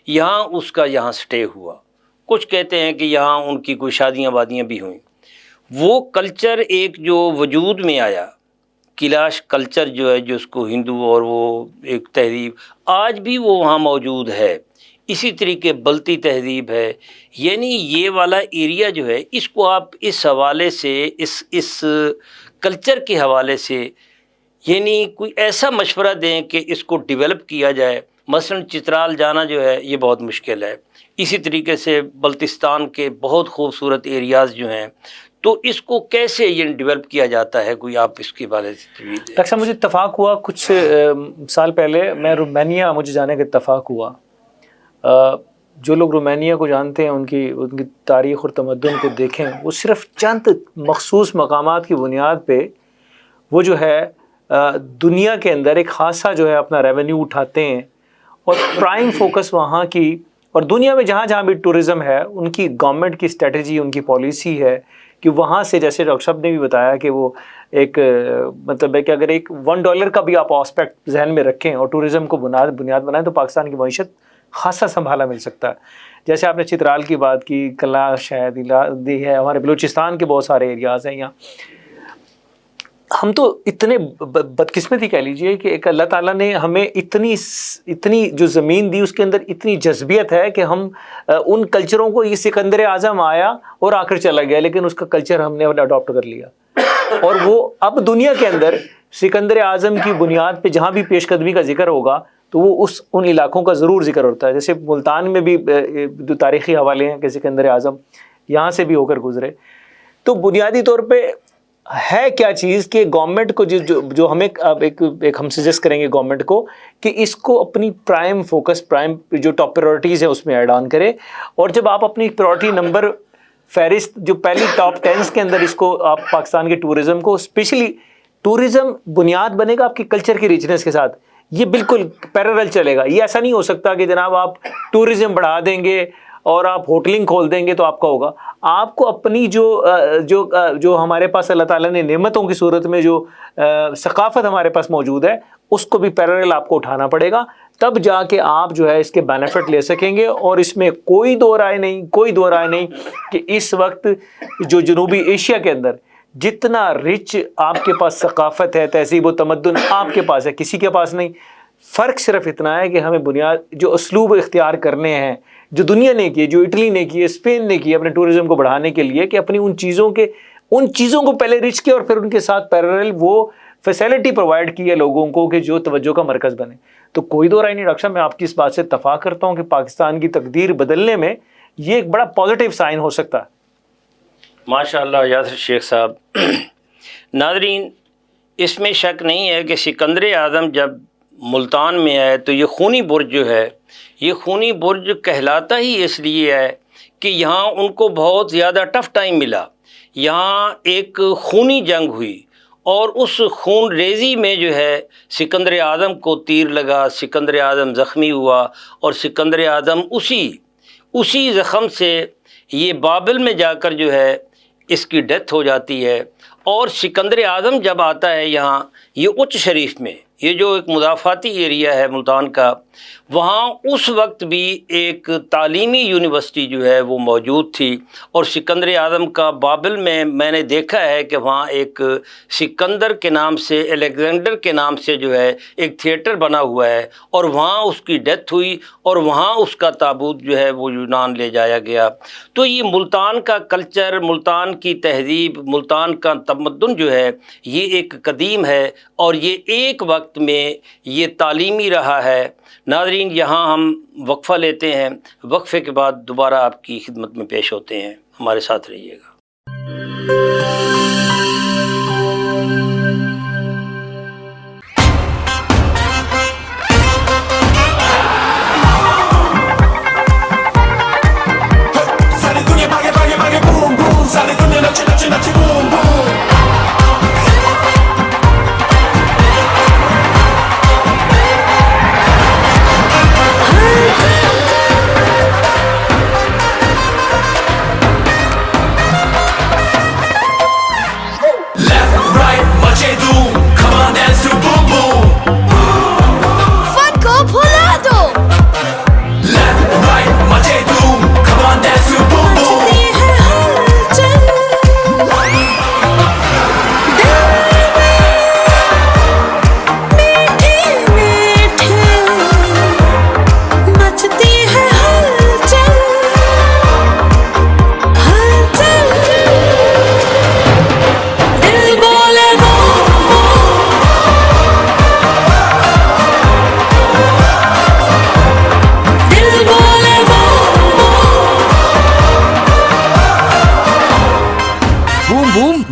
یہاں اس کا یہاں سٹے ہوا. کچھ کہتے ہیں کہ یہاں ان کی کوئی شادیاں وادیاں بھی ہوئیں. وہ کلچر ایک جو وجود میں آیا، کیلاش کلچر جو ہے، جو اس کو ہندو اور وہ ایک تہذیب آج بھی وہ وہاں موجود ہے. اسی طریقے بلتی تہذیب ہے. یعنی یہ والا ایریا جو ہے، اس کو آپ اس حوالے سے اس کلچر کے حوالے سے یعنی کوئی ایسا مشورہ دیں کہ اس کو ڈیولپ کیا جائے. مثلا چترال جانا جو ہے یہ بہت مشکل ہے. اسی طریقے سے بلتستان کے بہت خوبصورت ایریاز جو ہیں، تو اس کو کیسے یہ ڈیولپ کیا جاتا ہے؟ کوئی آپ اس کے بارے میں؟ ڈاکٹر صاحب مجھے اتفاق ہوا کچھ سال پہلے، میں رومانیہ مجھے جانے کا اتفاق ہوا. جو لوگ رومانیہ کو جانتے ہیں ان کی تاریخ اور تمدن کو دیکھیں، وہ صرف چند مخصوص مقامات کی بنیاد پہ وہ جو ہے دنیا کے اندر ایک خاصا جو ہے اپنا ریونیو اٹھاتے ہیں، اور پرائم فوکس وہاں کی اور دنیا میں جہاں جہاں بھی ٹورزم ہے ان کی گورنمنٹ کی اسٹریٹجی، ان کی پالیسی ہے کہ وہاں سے، جیسے ڈاکٹر صاحب نے بھی بتایا کہ وہ ایک مطلب ہے کہ اگر ایک $1 کا بھی آپ آسپیکٹ ذہن میں رکھیں اور ٹورزم کو بنیاد بنائیں تو پاکستان کی معیشت خاصا سنبھالا مل سکتا ہے. جیسے آپ نے چترال کی بات کی، کلاش ہے، دی ہے، ہمارے بلوچستان کے بہت سارے ایریاز ہیں یہاں. ہم تو اتنے بدقسمتی کہہ لیجئے کہ ایک اللہ تعالیٰ نے ہمیں اتنی جو زمین دی اس کے اندر اتنی جذبیت ہے کہ ہم ان کلچروں کو، یہ سکندر اعظم آیا اور آ کر چلا گیا لیکن اس کا کلچر ہم نے اڈاپٹ کر لیا، اور وہ اب دنیا کے اندر سکندر اعظم کی بنیاد پہ جہاں بھی پیش قدمی کا ذکر ہوگا تو وہ ان علاقوں کا ضرور ذکر ہوتا ہے. جیسے ملتان میں بھی جو تاریخی حوالے ہیں کہ سکندر اعظم یہاں سے بھی ہو کر گزرے. تو بنیادی طور پہ ہے کیا چیز کہ گورنمنٹ کو جو ہمیں ہم سجیسٹ کریں گے گورنمنٹ کو کہ اس کو اپنی پرائم فوکس، پرائم جو ٹاپ پرائورٹیز ہیں اس میں ایڈ آن کرے. اور جب آپ اپنی پرائورٹی نمبر فہرست جو پہلی ٹاپ 10 کے اندر اس کو آپ پاکستان کے ٹورزم کو، اسپیشلی ٹورزم بنیاد بنے گا آپ کی کلچر کی ریچنس کے ساتھ، یہ بالکل پیرالل چلے گا. یہ ایسا نہیں ہو سکتا کہ جناب آپ ٹورزم بڑھا دیں گے اور آپ ہوٹلنگ کھول دیں گے تو آپ کا ہوگا. آپ کو اپنی جو ہمارے پاس اللہ تعالیٰ نے نعمتوں کی صورت میں جو ثقافت ہمارے پاس موجود ہے اس کو بھی پیرالل آپ کو اٹھانا پڑے گا، تب جا کے آپ جو ہے اس کے بینیفٹ لے سکیں گے. اور اس میں کوئی دو رائے نہیں کہ اس وقت جو جنوبی ایشیا کے اندر جتنا رچ آپ کے پاس ثقافت ہے، تہذیب و تمدن آپ کے پاس ہے، کسی کے پاس نہیں. فرق صرف اتنا ہے کہ ہمیں بنیاد جو اسلوب اختیار کرنے ہیں جو دنیا نے کیے، جو اٹلی نے کیے، اسپین نے کیے اپنے ٹورزم کو بڑھانے کے لیے، کہ اپنی ان چیزوں کو پہلے رچ کیا اور پھر ان کے ساتھ پیرالل وہ فیسلٹی پرووائڈ کی ہے لوگوں کو کہ جو توجہ کا مرکز بنے. تو کوئی دو رائے نہیں ڈاکٹر صاحب، میں آپ کی اس بات سے اتفاق کرتا ہوں کہ پاکستان کی تقدیر بدلنے میں یہ ایک بڑا پازیٹیو سائن ہو سکتا ہے. ماشاء اللہ یاسر شیخ صاحب. ناظرین، اس میں شک نہیں ہے کہ سکندر اعظم جب ملتان میں آئے تو یہ خونی برج جو ہے، یہ خونی برج کہلاتا ہی اس لیے ہے کہ یہاں ان کو بہت زیادہ ٹف ٹائم ملا. یہاں ایک خونی جنگ ہوئی اور اس خون ریزی میں جو ہے سکندر اعظم کو تیر لگا، سکندر اعظم زخمی ہوا اور سکندر اعظم اسی زخم سے یہ بابل میں جا کر جو ہے اس کی ڈیتھ ہو جاتی ہے. اور سکندر اعظم جب آتا ہے یہاں یہ اچ شریف میں، یہ جو ایک مضافاتی ایریا ہے ملتان کا، وہاں اس وقت بھی ایک تعلیمی یونیورسٹی جو ہے وہ موجود تھی. اور سکندر اعظم کا بابل میں نے دیکھا ہے کہ وہاں ایک سکندر کے نام سے، الیگزینڈر کے نام سے جو ہے ایک تھیٹر بنا ہوا ہے، اور وہاں اس کی ڈیتھ ہوئی اور وہاں اس کا تابوت جو ہے وہ یونان لے جایا گیا. تو یہ ملتان کا کلچر، ملتان کی تہذیب، ملتان کا تمدن جو ہے یہ ایک قدیم ہے اور یہ ایک وقت میں یہ تعلیمی رہا ہے. ناظرین، یہاں ہم وقفہ لیتے ہیں، وقفے کے بعد دوبارہ آپ کی خدمت میں پیش ہوتے ہیں. ہمارے ساتھ رہیے گا.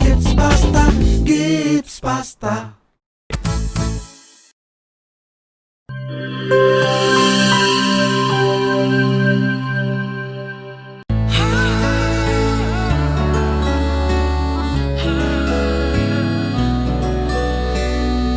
Gibbs pasta, Gibbs pasta.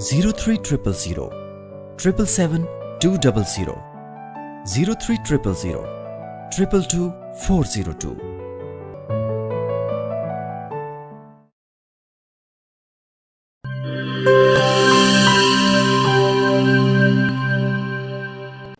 0300 777 200 0300 222 402.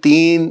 3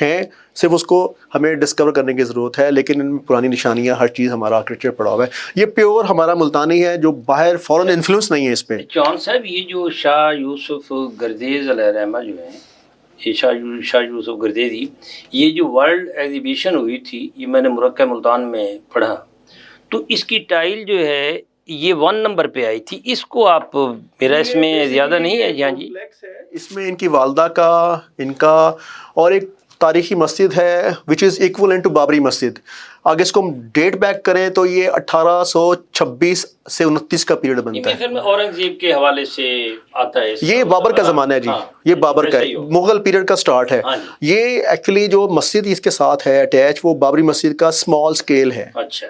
ہیں, صرف اس کو ہمیں ڈسکور کرنے کی ضرورت ہے, لیکن ان میں پرانی نشانیاں, ہر چیز ہمارا آرکیٹیکچر پڑا ہوا ہے. یہ پیور ہمارا ملتانی ہے جو باہر فورن انفلوئنس نہیں ہے اس پہ. چوہان صاحب یہ جو شاہ یوسف گردیز علیہ رحمہ جو ہیں, یہ شاہ یوسف گردیزی, یہ جو ورلڈ ایگزیبیشن ہوئی تھی, یہ میں نے مرکہ ملتان میں پڑھا, تو اس کی ٹائل جو ہے یہ 1 نمبر پہ آئی تھی. اس کو آپ, میرا اس میں زیادہ نہیں ہے. ہاں جی, اس میں ان کی والدہ کا, ان کا, اور ایک تاریخی مسجد ہے وچ از ایکولنٹ ٹو بابری مسجد. اگر اس کو ہم ڈیٹ بیک کریں تو یہ 1826 سے 29 کا پیریڈ بنتا ہے. میں اورنگزیب کے حوالے سے آتا ہے, یہ بابر کا زمانہ ہے جی, یہ بابر کا ہے, مغل پیریڈ کا سٹارٹ ہے. یہ ایکچولی جو مسجد اس کے ساتھ ہے اٹیچ, وہ بابری مسجد کا اسمال سکیل ہے. اچھا,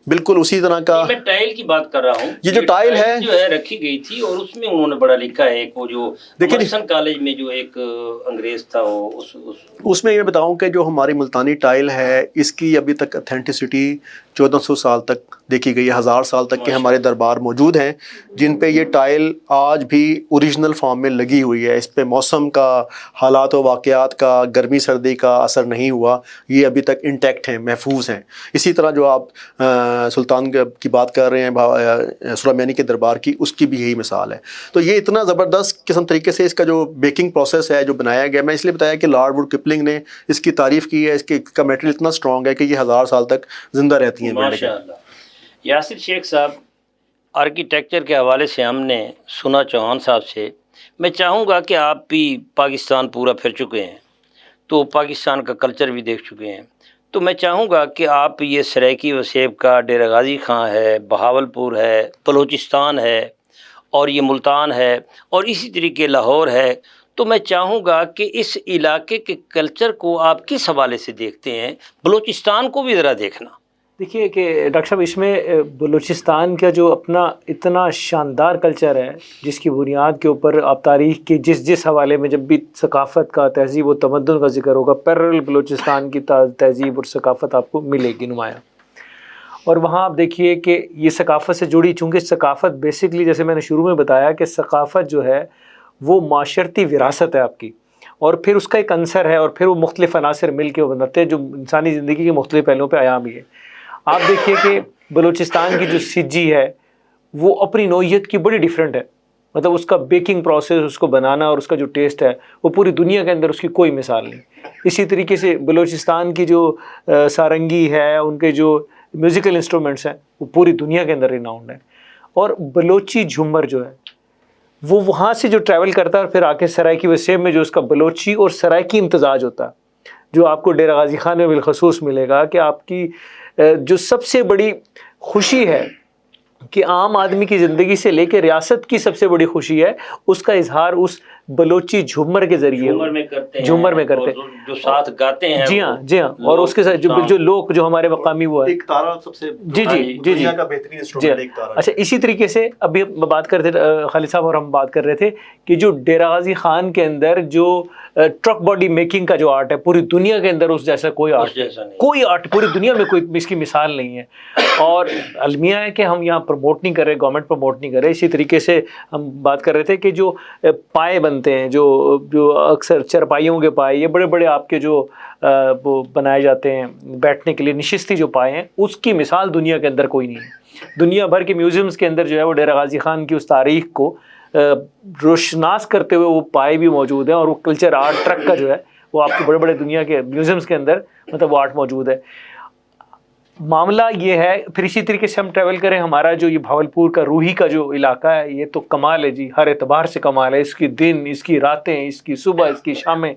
بالکل اسی طرح کا. میں ٹائل کی بات کر رہا ہوں. یہ جو ٹائل ہے جو ہے رکھی گئی تھی, اور اس میں انہوں نے بڑا لکھا ہے, ایک وہ جو مرسن کالج میں جو ایک انگریز تھا, وہ اس میں یہ بتاؤں کہ جو ہماری ملتانی ٹائل ہے اس کی ابھی تک اتھینٹسٹی 1400 سال تک دیکھی گئی ہے. 1000 سال تک کے ہمارے دربار موجود ہیں جن پہ یہ ٹائل آج بھی اوریجنل فارم میں لگی ہوئی ہے. اس پہ موسم کا, حالات و واقعات کا, گرمی سردی کا اثر نہیں ہوا, یہ ابھی تک انٹیکٹ ہیں, محفوظ ہیں. اسی طرح جو آپ سلطان کی بات کر رہے ہیں سلیمانی کے دربار کی, اس کی بھی یہی مثال ہے. تو یہ اتنا زبردست قسم طریقے سے اس کا جو بیکنگ پروسیس ہے جو بنایا گیا, میں اس لیے بتایا کہ لارڈ ووڈ کپلنگ نے اس کی تعریف کی ہے. اس کا میٹیریل اتنا اسٹرانگ ہے کہ یہ 1000 سال تک زندہ رہتی ہیں. ماشاءاللہ. یاسر شیخ صاحب, آرکیٹیکچر کے حوالے سے ہم نے سنا چوہان صاحب سے. میں چاہوں گا کہ آپ بھی پاکستان پورا پھر چکے ہیں, تو پاکستان کا کلچر بھی دیکھ چکے ہیں, تو میں چاہوں گا کہ آپ یہ سرائیکی وسیب کا ڈیرہ غازی خان ہے, بہاولپور ہے, بلوچستان ہے, اور یہ ملتان ہے, اور اسی طریقے لاہور ہے, تو میں چاہوں گا کہ اس علاقے کے کلچر کو آپ کس حوالے سے دیکھتے ہیں. بلوچستان کو بھی ذرا دیکھنا. دیکھیے کہ ڈاکٹر صاحب, اس میں بلوچستان کا جو اپنا اتنا شاندار کلچر ہے, جس کی بنیاد کے اوپر آپ تاریخ کے جس حوالے میں جب بھی ثقافت کا, تہذیب و تمدن کا ذکر ہوگا, پیرل بلوچستان کی تہذیب اور ثقافت آپ کو ملے گی نمایاں. اور وہاں آپ دیکھیے کہ یہ ثقافت سے جڑی, چونکہ ثقافت بیسکلی جیسے میں نے شروع میں بتایا کہ ثقافت جو ہے وہ معاشرتی وراثت ہے آپ کی, اور پھر اس کا ایک عنصر ہے, اور پھر وہ مختلف عناصر مل کے بناتے ہیں جو انسانی زندگی کے مختلف پہلوؤں پہ عیاں بھی ہے. آپ دیکھیے کہ بلوچستان کی جو سجی ہے وہ اپنی نوعیت کی بڑی ڈیفرنٹ ہے. مطلب اس کا بیکنگ پروسیس, اس کو بنانا, اور اس کا جو ٹیسٹ ہے وہ پوری دنیا کے اندر اس کی کوئی مثال نہیں. اسی طریقے سے بلوچستان کی جو سارنگی ہے, ان کے جو میوزیکل انسٹرومنٹس ہیں, وہ پوری دنیا کے اندر ریناؤنڈ ہیں. اور بلوچی جھومر جو ہے وہ وہاں سے جو ٹریول کرتا ہے اور پھر آ کے سرائیکی وسیب میں جو اس کا بلوچی اور سرائیکی امتزاج ہوتا ہے, جو آپ کو ڈیرہ غازی خان میں بالخصوص ملے گا, کہ آپ کی جو سب سے بڑی خوشی ہے کہ عام آدمی کی زندگی سے لے کے ریاست کی سب سے بڑی خوشی ہے, اس کا اظہار اس بلوچی جھومر کے ذریعے جھومر میں کرتے ہیں, جو ساتھ گاتے ہیں. جی ہاں, جی ہاں. اور اس کے ساتھ جو لوگ جو ہمارے مقامی وہ ہے, ایک تارا سب سے جی دنیا کا بہترین انسٹرومنٹ ایک تارا. اچھا, اسی طریقے سے ابھی بات کرتے خالد صاحب اور ہم بات کر رہے تھے کہ جو ڈیرہ غازی خان کے اندر جو ٹرک باڈی میکنگ کا جو آرٹ ہے, پوری دنیا کے اندر اس جیسا کوئی آرٹ پوری دنیا میں کوئی اس کی مثال نہیں ہے. اور المیہ ہے کہ ہم یہاں پروموٹ نہیں کر رہے, گورنمنٹ پروموٹ نہیں کر رہے. اسی طریقے سے ہم بات کر رہے تھے کہ جو پائے بنتے ہیں, جو اکثر چرپائیوں کے پائے, یہ بڑے بڑے آپ کے جو وہ بنائے جاتے ہیں بیٹھنے کے لیے, نشستی جو پائے ہیں, اس کی مثال دنیا کے اندر کوئی نہیں ہے. دنیا بھر کے میوزیمز کے اندر جو ہے وہ ڈیرہ غازی خان کی اس تاریخ کو روشناس کرتے ہوئے وہ پائے بھی موجود ہیں, اور وہ کلچر آرٹ ٹرک کا جو ہے وہ آپ کے بڑے بڑے دنیا کے میوزیمز کے اندر مطلب وہ آرٹ موجود ہے. معاملہ یہ ہے. پھر اسی طریقے سے ہم ٹریول کریں, ہمارا جو یہ بھاولپور کا روحی کا جو علاقہ ہے, یہ تو کمال ہے جی, ہر اعتبار سے کمال ہے. اس کی دن, اس کی راتیں, اس کی صبح, اس کی شامیں,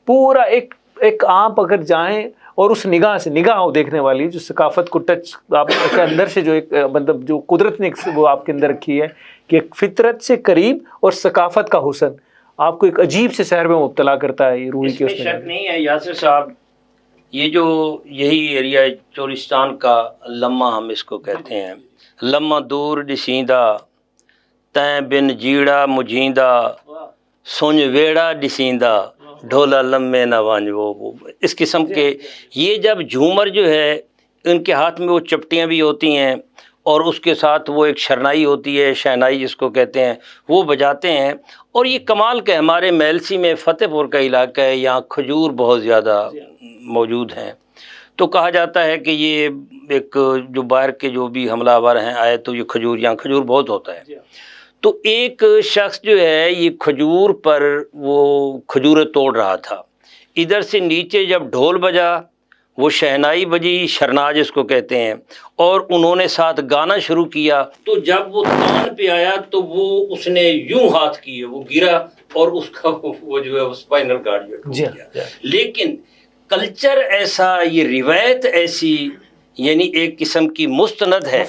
پورا ایک آپ اگر جائیں اور اس نگاہ سے نگاہ ہو دیکھنے والی, جو ثقافت کو ٹچ آپ کے اندر سے جو ایک مطلب جو قدرت نے وہ آپ کے اندر رکھی ہے کہ ایک فطرت سے قریب اور ثقافت کا حسن آپ کو ایک عجیب سے سحر میں مبتلا کرتا ہے. یہ روحی کے اس میں شک نہیں ہے یاسر صاحب, یہ جو یہی ایریا چولستان کا لمہ ہم اس کو کہتے ہیں, لمہ دور ڈسیندا تیں بن جیڑا مجھیندا سنج ویڑا ڈسیندا ڈھولا لمے نہ وانج, وہ اس قسم کے. یہ جب جھومر جو ہے ان کے ہاتھ میں وہ چپٹیاں بھی ہوتی ہیں, اور اس کے ساتھ وہ ایک شرنائی ہوتی ہے، شہنائی جس کو کہتے ہیں، وہ بجاتے ہیں. اور یہ کمال کا ہمارے میلسی میں فتح پور کا علاقہ ہے، یہاں کھجور بہت زیادہ موجود ہیں. تو کہا جاتا ہے کہ یہ ایک جو باہر کے جو بھی حملہ آور ہیں آئے تو یہ کھجور، یہاں کھجور بہت ہوتا ہے. تو ایک شخص جو ہے یہ کھجور پر وہ کھجوریں توڑ رہا تھا. ادھر سے نیچے جب ڈھول بجا، وہ شہنائی بجی، شرناج اس کو کہتے ہیں، اور انہوں نے ساتھ گانا شروع کیا. تو جب وہ تان پہ آیا تو وہ اس نے یوں ہاتھ کیے، وہ گرا اور اس کا وہ جو ہے اسپائنل کارڈ جو ٹوٹ گیا. لیکن کلچر ایسا، یہ روایت ایسی، یعنی ایک قسم کی مستند ہے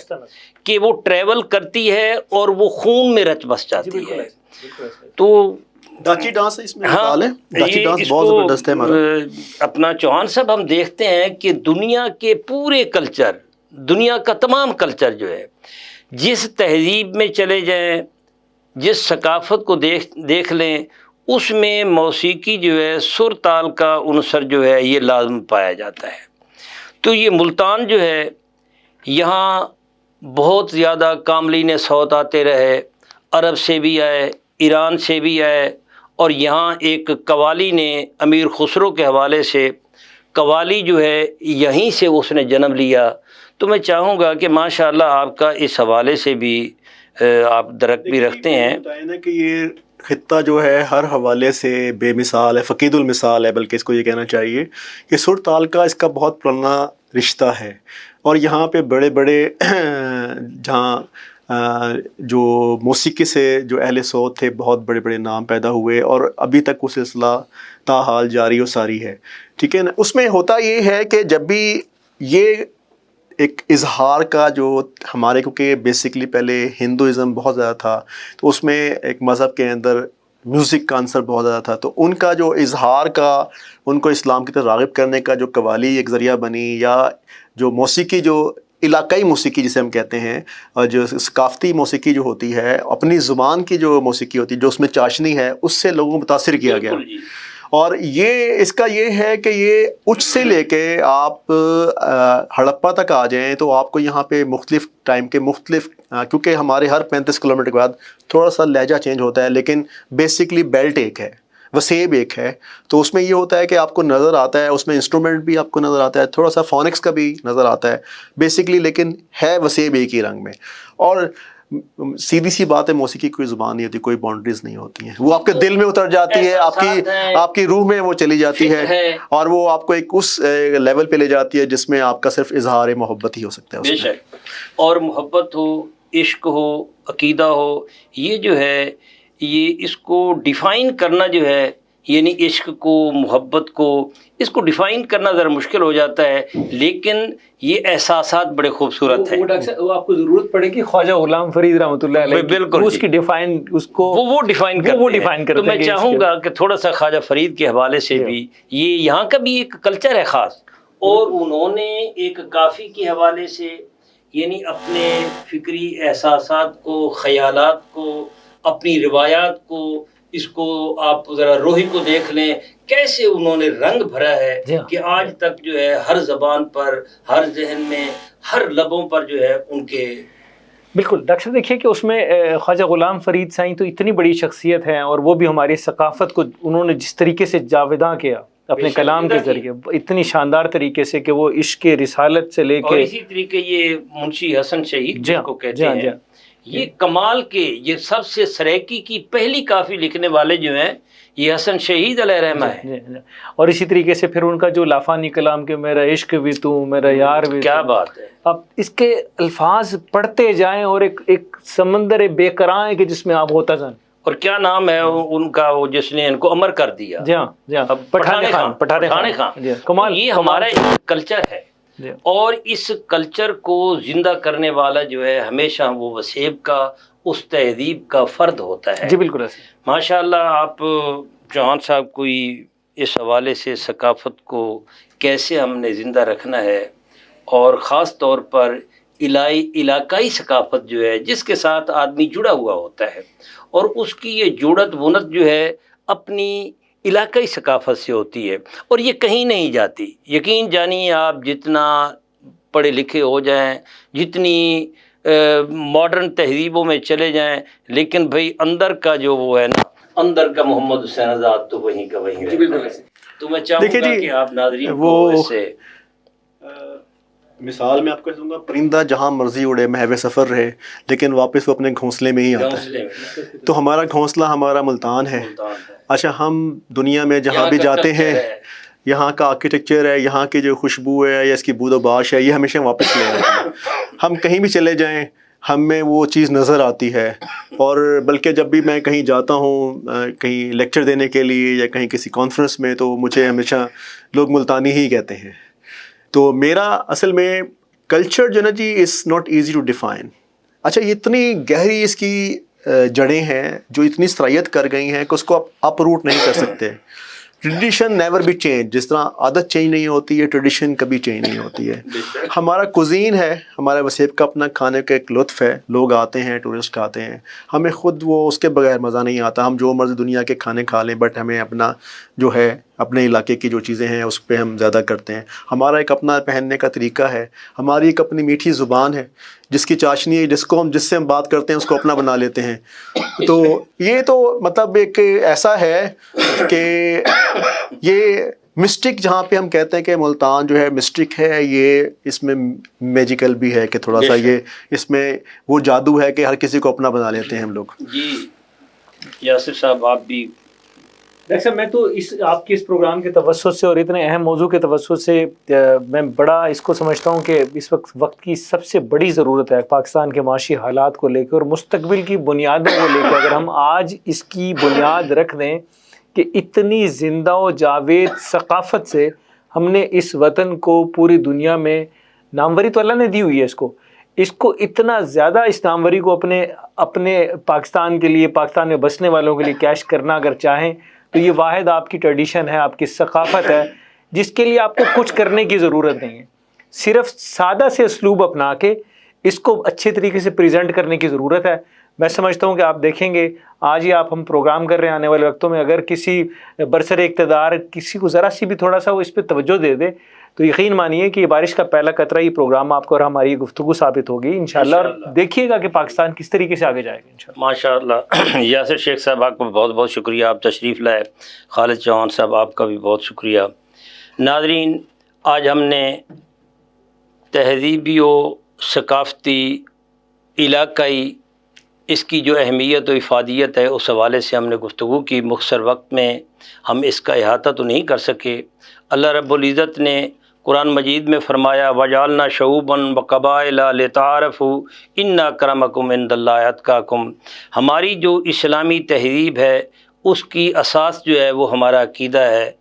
کہ وہ ٹریول کرتی ہے اور وہ خون میں رچ بس جاتی ہے. تو ڈاچی ڈانس اس میں ہاں، ہے، ڈاچی ڈانس اس بہت کو زبردست ہے ہمارا. اپنا چوہان صاحب ہم دیکھتے ہیں کہ دنیا کے پورے کلچر، دنیا کا تمام کلچر جو ہے، جس تہذیب میں چلے جائیں، جس ثقافت کو دیکھ لیں، اس میں موسیقی جو ہے سر تال کا عنصر جو ہے یہ لازم پایا جاتا ہے. تو یہ ملتان جو ہے، یہاں بہت زیادہ کاملین صوت آتے رہے، عرب سے بھی آئے، ایران سے بھی آئے، اور یہاں ایک قوالی نے امیر خسرو کے حوالے سے، قوالی جو ہے یہیں سے اس نے جنم لیا. تو میں چاہوں گا کہ ماشاءاللہ آپ کا اس حوالے سے بھی آپ درک بھی رکھتے ہیں. نا کہ یہ خطہ جو ہے ہر حوالے سے بے مثال ہے، فقید المثال ہے، بلکہ اس کو یہ کہنا چاہیے کہ سر تال کا اس کا بہت پرانا رشتہ ہے. اور یہاں پہ بڑے بڑے جہاں جو موسیقی سے جو اہل صوت تھے، بہت بڑے بڑے نام پیدا ہوئے، اور ابھی تک وہ سلسلہ تاحال جاری و ساری ہے. ٹھیک ہے نا. اس میں ہوتا یہ ہے کہ جب بھی یہ ایک اظہار کا جو ہمارے، کیونکہ بیسکلی پہلے ہندوازم بہت زیادہ تھا، تو اس میں ایک مذہب کے اندر میوزک کا عنصر بہت زیادہ تھا. تو ان کا جو اظہار کا، ان کو اسلام کی طرف راغب کرنے کا جو قوالی ایک ذریعہ بنی، یا جو موسیقی، جو علاقائی موسیقی جسے ہم کہتے ہیں، اور جو ثقافتی موسیقی جو ہوتی ہے، اپنی زبان کی جو موسیقی ہوتی ہے، جو اس میں چاشنی ہے، اس سے لوگوں کو متاثر کیا گیا. اور یہ اس کا یہ ہے کہ یہ اچ سے لے کے آپ ہڑپا تک آ جائیں تو آپ کو یہاں پہ مختلف ٹائم کے مختلف، کیونکہ ہمارے ہر 35 کلومیٹر کے بعد تھوڑا سا لہجہ چینج ہوتا ہے، لیکن بیسکلی بیلٹ ایک ہے، وسیب ایک ہے. تو اس میں یہ ہوتا ہے کہ آپ کو نظر آتا ہے، اس میں انسٹرومنٹ بھی آپ کو نظر آتا ہے، تھوڑا سا فونکس کا بھی نظر آتا ہے بیسکلی، لیکن ہے وسیب ایک ہی رنگ میں. اور سیدھی سی بات ہے، موسیقی کوئی زبان نہیں ہوتی، کوئی باؤنڈریز نہیں ہوتی ہیں، وہ آپ کے دل میں اتر جاتی ہے، آپ کی روح میں وہ چلی جاتی ہے، اور وہ آپ کو ایک اس لیول پہ لے جاتی ہے جس میں آپ کا صرف اظہار محبت ہی ہو سکتا ہے. بے شک، اور محبت ہو، عشق ہو، عقیدہ ہو، یہ جو ہے یہ اس کو ڈیفائن کرنا جو ہے، یعنی عشق کو، محبت کو، اس کو ڈیفائن کرنا ذرا مشکل ہو جاتا ہے، لیکن یہ احساسات بڑے خوبصورت ہیں. وہ ڈاکٹر صاحب، وہ آپ کو ضرورت پڑے گی خواجہ غلام فرید رحمۃ اللہ علیہ، بالکل اس کی ڈیفائن، اس کو وہ ڈیفائن کرتے ہیں. تو میں چاہوں گا کہ تھوڑا سا خواجہ فرید کے حوالے سے بھی، یہ یہاں کا بھی ایک کلچر ہے خاص، اور انہوں نے ایک کافی کے حوالے سے، یعنی اپنے فکری احساسات کو، خیالات کو، اپنی روایات کو، اس کو آپ ذرا روحی کو دیکھ لیں کیسے انہوں نے رنگ بھرا ہے کہ آج تک جو ہے ہر زبان پر، ہر ذہن میں، ہر لبوں پر جو ہے ان کے. بالکل ڈاکٹر صاحب، دیکھیے کہ اس میں خواجہ غلام فرید سائیں تو اتنی بڑی شخصیت ہیں، اور وہ بھی ہماری ثقافت کو انہوں نے جس طریقے سے جاویداں کیا اپنے کلام کے ذریعے، اتنی شاندار طریقے سے کہ وہ عشق رسالت سے لے کے، اور اسی طریقے یہ منشی حسن شہید جن کو کہتے ہیں، یہ کمال کے، یہ سب سے سریکی کی پہلی کافی لکھنے والے جو ہیں یہ حسن شہید علیہ رحمہ ہے. اور اسی طریقے سے پھر ان کا جو لافانی کلام کہ میرا عشق بھی تو، میرا یار بھی، کیا بات ہے. اب اس کے الفاظ پڑھتے جائیں اور ایک سمندر بے قرار ہے کہ جس میں آپ ہوتا جائیں. اور کیا نام ہے ان کا، وہ جس نے ان کو امر کر دیا؟ جی ہاں، پٹھان خان. کمال. یہ ہمارا کلچر ہے، اور اس کلچر کو زندہ کرنے والا جو ہے ہمیشہ وہ وسیب کا، اس تہذیب کا فرد ہوتا ہے. جی بالکل. ماشاءاللہ آپ چوہان صاحب کوئی اس حوالے سے ثقافت کو کیسے ہم نے زندہ رکھنا ہے، اور خاص طور پر علاقائی ثقافت جو ہے جس کے ساتھ آدمی جڑا ہوا ہوتا ہے، اور اس کی یہ جڑت بنت جو ہے اپنی علاقائی ثقافت سے ہوتی ہے، اور یہ کہیں نہیں جاتی. یقین جانیے آپ جتنا پڑھے لکھے ہو جائیں، جتنی ماڈرن تہذیبوں میں چلے جائیں، لیکن بھائی اندر کا جو وہ ہے نا، اندر کا محمد حسین آزاد تو وہیں کا وہیں رہتا ہے۔ تو میں چاہوں گا کہ آپ ناظرین کو ایسے مثال میں آپ کو دوں گا، پرندہ جہاں مرضی اڑے، محو سفر رہے، لیکن واپس وہ اپنے گھونسلے میں ہی آتا ہے۔ تو ہمارا گھونسلہ ہمارا ملتان ہے۔ اچھا، ہم دنیا میں جہاں بھی جاتے ہیں، یہاں کا آرکیٹیکچر ہے، یہاں کی جو خوشبو ہے یا اس کی بود و باش ہے، یہ ہمیشہ واپس لے آتا ہے۔ ہم کہیں بھی چلے جائیں، ہم میں وہ چیز نظر آتی ہے۔ اور بلکہ جب بھی میں کہیں جاتا ہوں، کہیں لیکچر دینے کے لیے یا کہیں کسی کانفرنس میں، تو مجھے ہمیشہ لوگ ملتانی ہی کہتے ہیں۔ تو میرا اصل میں کلچر جو نا جی is not easy to define. اچھا، یہ اتنی گہری اس کی جڑیں ہیں جو اتنی سرایت کر گئی ہیں کہ اس کو آپ اپ روٹ نہیں کر سکتے۔ ٹریڈیشن نیور بی چینج، جس طرح عادت چینج نہیں ہوتی ہے، ٹریڈیشن کبھی چینج نہیں ہوتی ہے۔ ہمارا کوزین ہے، ہمارا وسیب کا اپنا کھانے کا ایک لطف ہے، لوگ آتے ہیں، ٹورسٹ آتے ہیں، ہمیں خود وہ اس کے بغیر مزہ نہیں آتا۔ ہم جو مرضی دنیا کے کھانے کھا لیں، بٹ ہمیں اپنا جو ہے اپنے علاقے کی جو چیزیں ہیں اس پہ ہم زیادہ کرتے ہیں۔ ہمارا ایک اپنا پہننے کا طریقہ ہے، ہماری ایک اپنی میٹھی زبان ہے، جس کی چاشنی ہے، جس سے ہم بات کرتے ہیں اس کو اپنا بنا لیتے ہیں۔ تو یہ تو مطلب ایک ایسا ہے کہ یہ مسٹک، جہاں پہ ہم کہتے ہیں کہ ملتان جو ہے مسٹک ہے، یہ اس میں میجیکل بھی ہے کہ تھوڑا سا یہ اس میں وہ جادو ہے کہ ہر کسی کو اپنا بنا لیتے ہیں ہم لوگ۔ جی یاسر صاحب، آپ بھی ڈاکٹر صاحب، میں تو آپ کے اس پروگرام کے توسط سے اور اتنے اہم موضوع کے توسط سے میں بڑا اس کو سمجھتا ہوں کہ اس وقت کی سب سے بڑی ضرورت ہے پاکستان کے معاشی حالات کو لے کے اور مستقبل کی بنیادوں کو لے کے، اگر ہم آج اس کی بنیاد رکھ دیں کہ اتنی زندہ و جاوید ثقافت سے ہم نے اس وطن کو پوری دنیا میں ناموری تو اللہ نے دی ہوئی ہے، اس کو اتنا زیادہ اس ناموری کو اپنے پاکستان کے لیے، پاکستان میں بسنے والوں کے لیے کیش کرنا اگر چاہیں تو یہ واحد آپ کی ٹریڈیشن ہے، آپ کی ثقافت ہے، جس کے لیے آپ کو کچھ کرنے کی ضرورت نہیں ہے۔ صرف سادہ سے اسلوب اپنا کے اس کو اچھے طریقے سے پریزنٹ کرنے کی ضرورت ہے۔ میں سمجھتا ہوں کہ آپ دیکھیں گے آج ہی آپ ہم پروگرام کر رہے ہیں، آنے والے وقتوں میں اگر کسی برسر اقتدار کسی کو ذرا سی بھی تھوڑا سا وہ اس پہ توجہ دے دے تو یقین مانیے کہ یہ بارش کا پہلا قطرہ یہ پروگرام آپ کو اور ہماری گفتگو ثابت ہوگی انشاءاللہ، اور دیکھیے گا کہ پاکستان کس طریقے سے آگے جائے گا انشاءاللہ۔ ماشاءاللہ۔ یاسر شیخ صاحب، آپ کا بہت بہت شکریہ، آپ تشریف لائے۔ خالد چوہان صاحب، آپ کا بھی بہت شکریہ۔ ناظرین، آج ہم نے تہذیبی و ثقافتی علاقائی اس کی جو اہمیت و افادیت ہے اس حوالے سے ہم نے گفتگو کی۔ مختصر وقت میں ہم اس کا احاطہ تو نہیں کر سکے۔ اللہ رب العزت نے قرآن مجید میں فرمایا وَجَعَلْنَا شُعُوبًا وَقَبَائِلَ لِتَعَارَفُوا إِنَّ أَكْرَمَكُمْ عِندَ اللَّهِ أَتْقَاكُمْ۔ ہماری جو اسلامی تہذیب ہے اس کی اساس جو ہے وہ ہمارا عقیدہ ہے،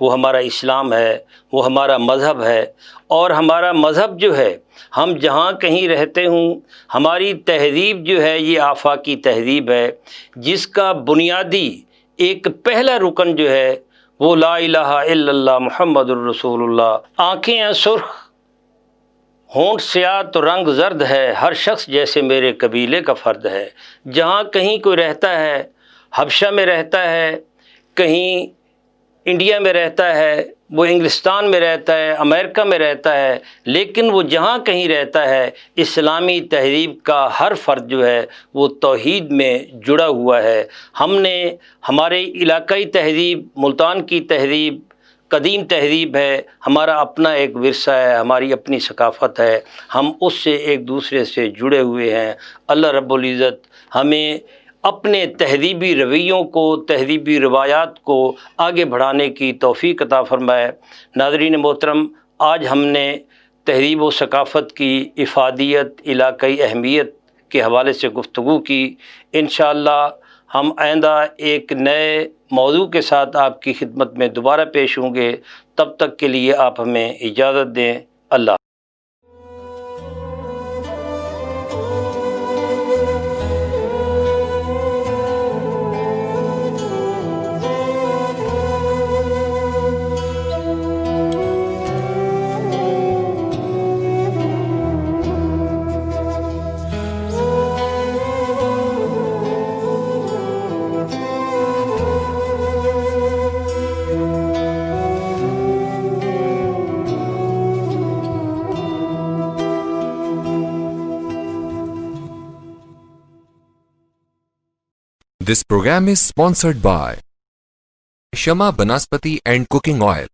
وہ ہمارا اسلام ہے، وہ ہمارا مذہب ہے۔ اور ہمارا مذہب جو ہے، ہم جہاں کہیں رہتے ہوں، ہماری تہذیب جو ہے یہ آفاقی تہذیب ہے، جس کا بنیادی ایک پہلا رکن جو ہے وہ لا الہ الا اللہ محمد الرسول اللہ۔ آنکھیں ہیں سرخ، ہونٹ سیاہ تو رنگ زرد ہے، ہر شخص جیسے میرے قبیلے کا فرد ہے۔ جہاں کہیں کوئی رہتا ہے، حبشہ میں رہتا ہے، کہیں انڈیا میں رہتا ہے، وہ انگلستان میں رہتا ہے، امریکہ میں رہتا ہے، لیکن وہ جہاں کہیں رہتا ہے اسلامی تہذیب کا ہر فرد جو ہے وہ توحید میں جڑا ہوا ہے۔ ہم نے ہمارے علاقائی تہذیب، ملتان کی تہذیب قدیم تہذیب ہے، ہمارا اپنا ایک ورثہ ہے، ہماری اپنی ثقافت ہے، ہم اس سے ایک دوسرے سے جڑے ہوئے ہیں۔ اللہ رب العزت ہمیں اپنے تہذیبی رویوں کو، تہذیبی روایات کو آگے بڑھانے کی توفیق عطا فرمائے۔ ناظرین محترم، آج ہم نے تہذیب و ثقافت کی افادیت، علاقائی اہمیت کے حوالے سے گفتگو کی۔ انشاءاللہ ہم آئندہ ایک نئے موضوع کے ساتھ آپ کی خدمت میں دوبارہ پیش ہوں گے۔ تب تک کے لیے آپ ہمیں اجازت دیں۔ اللہ This program is sponsored by Shama Banaspati and Cooking Oil,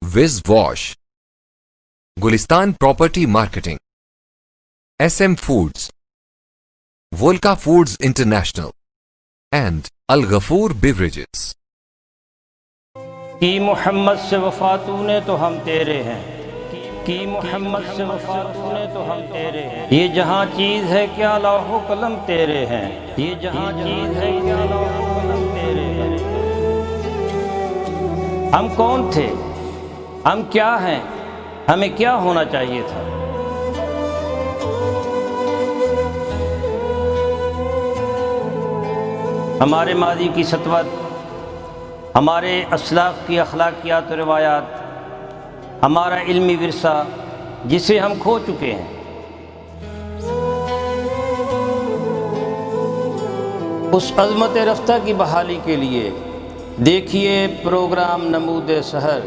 Viz Wash, Gulistan Property Marketing, SM Foods, Volca Foods International, and Al Ghafoor Beverages. کی محمد سے وفا تُونے تو ہم تیرے ہیں، کی محمد سے وفا تُونے تو ہم تیرے ہیں، یہ جہاں چیز ہے کیا لوح و قلم تیرے ہیں، یہ جہاں چیز ہے کیا لوح و قلم تیرے ہیں۔ ہم کون تھے؟ ہم کیا ہیں؟ ہمیں کیا ہونا چاہیے تھا؟ ہمارے ماضی کی سطوت، ہمارے اسلاف کی اخلاقیات و روایات، ہمارا علمی ورثہ جسے ہم کھو چکے ہیں، اس عظمت رفتہ کی بحالی کے لیے دیکھیے پروگرام نمود سحر۔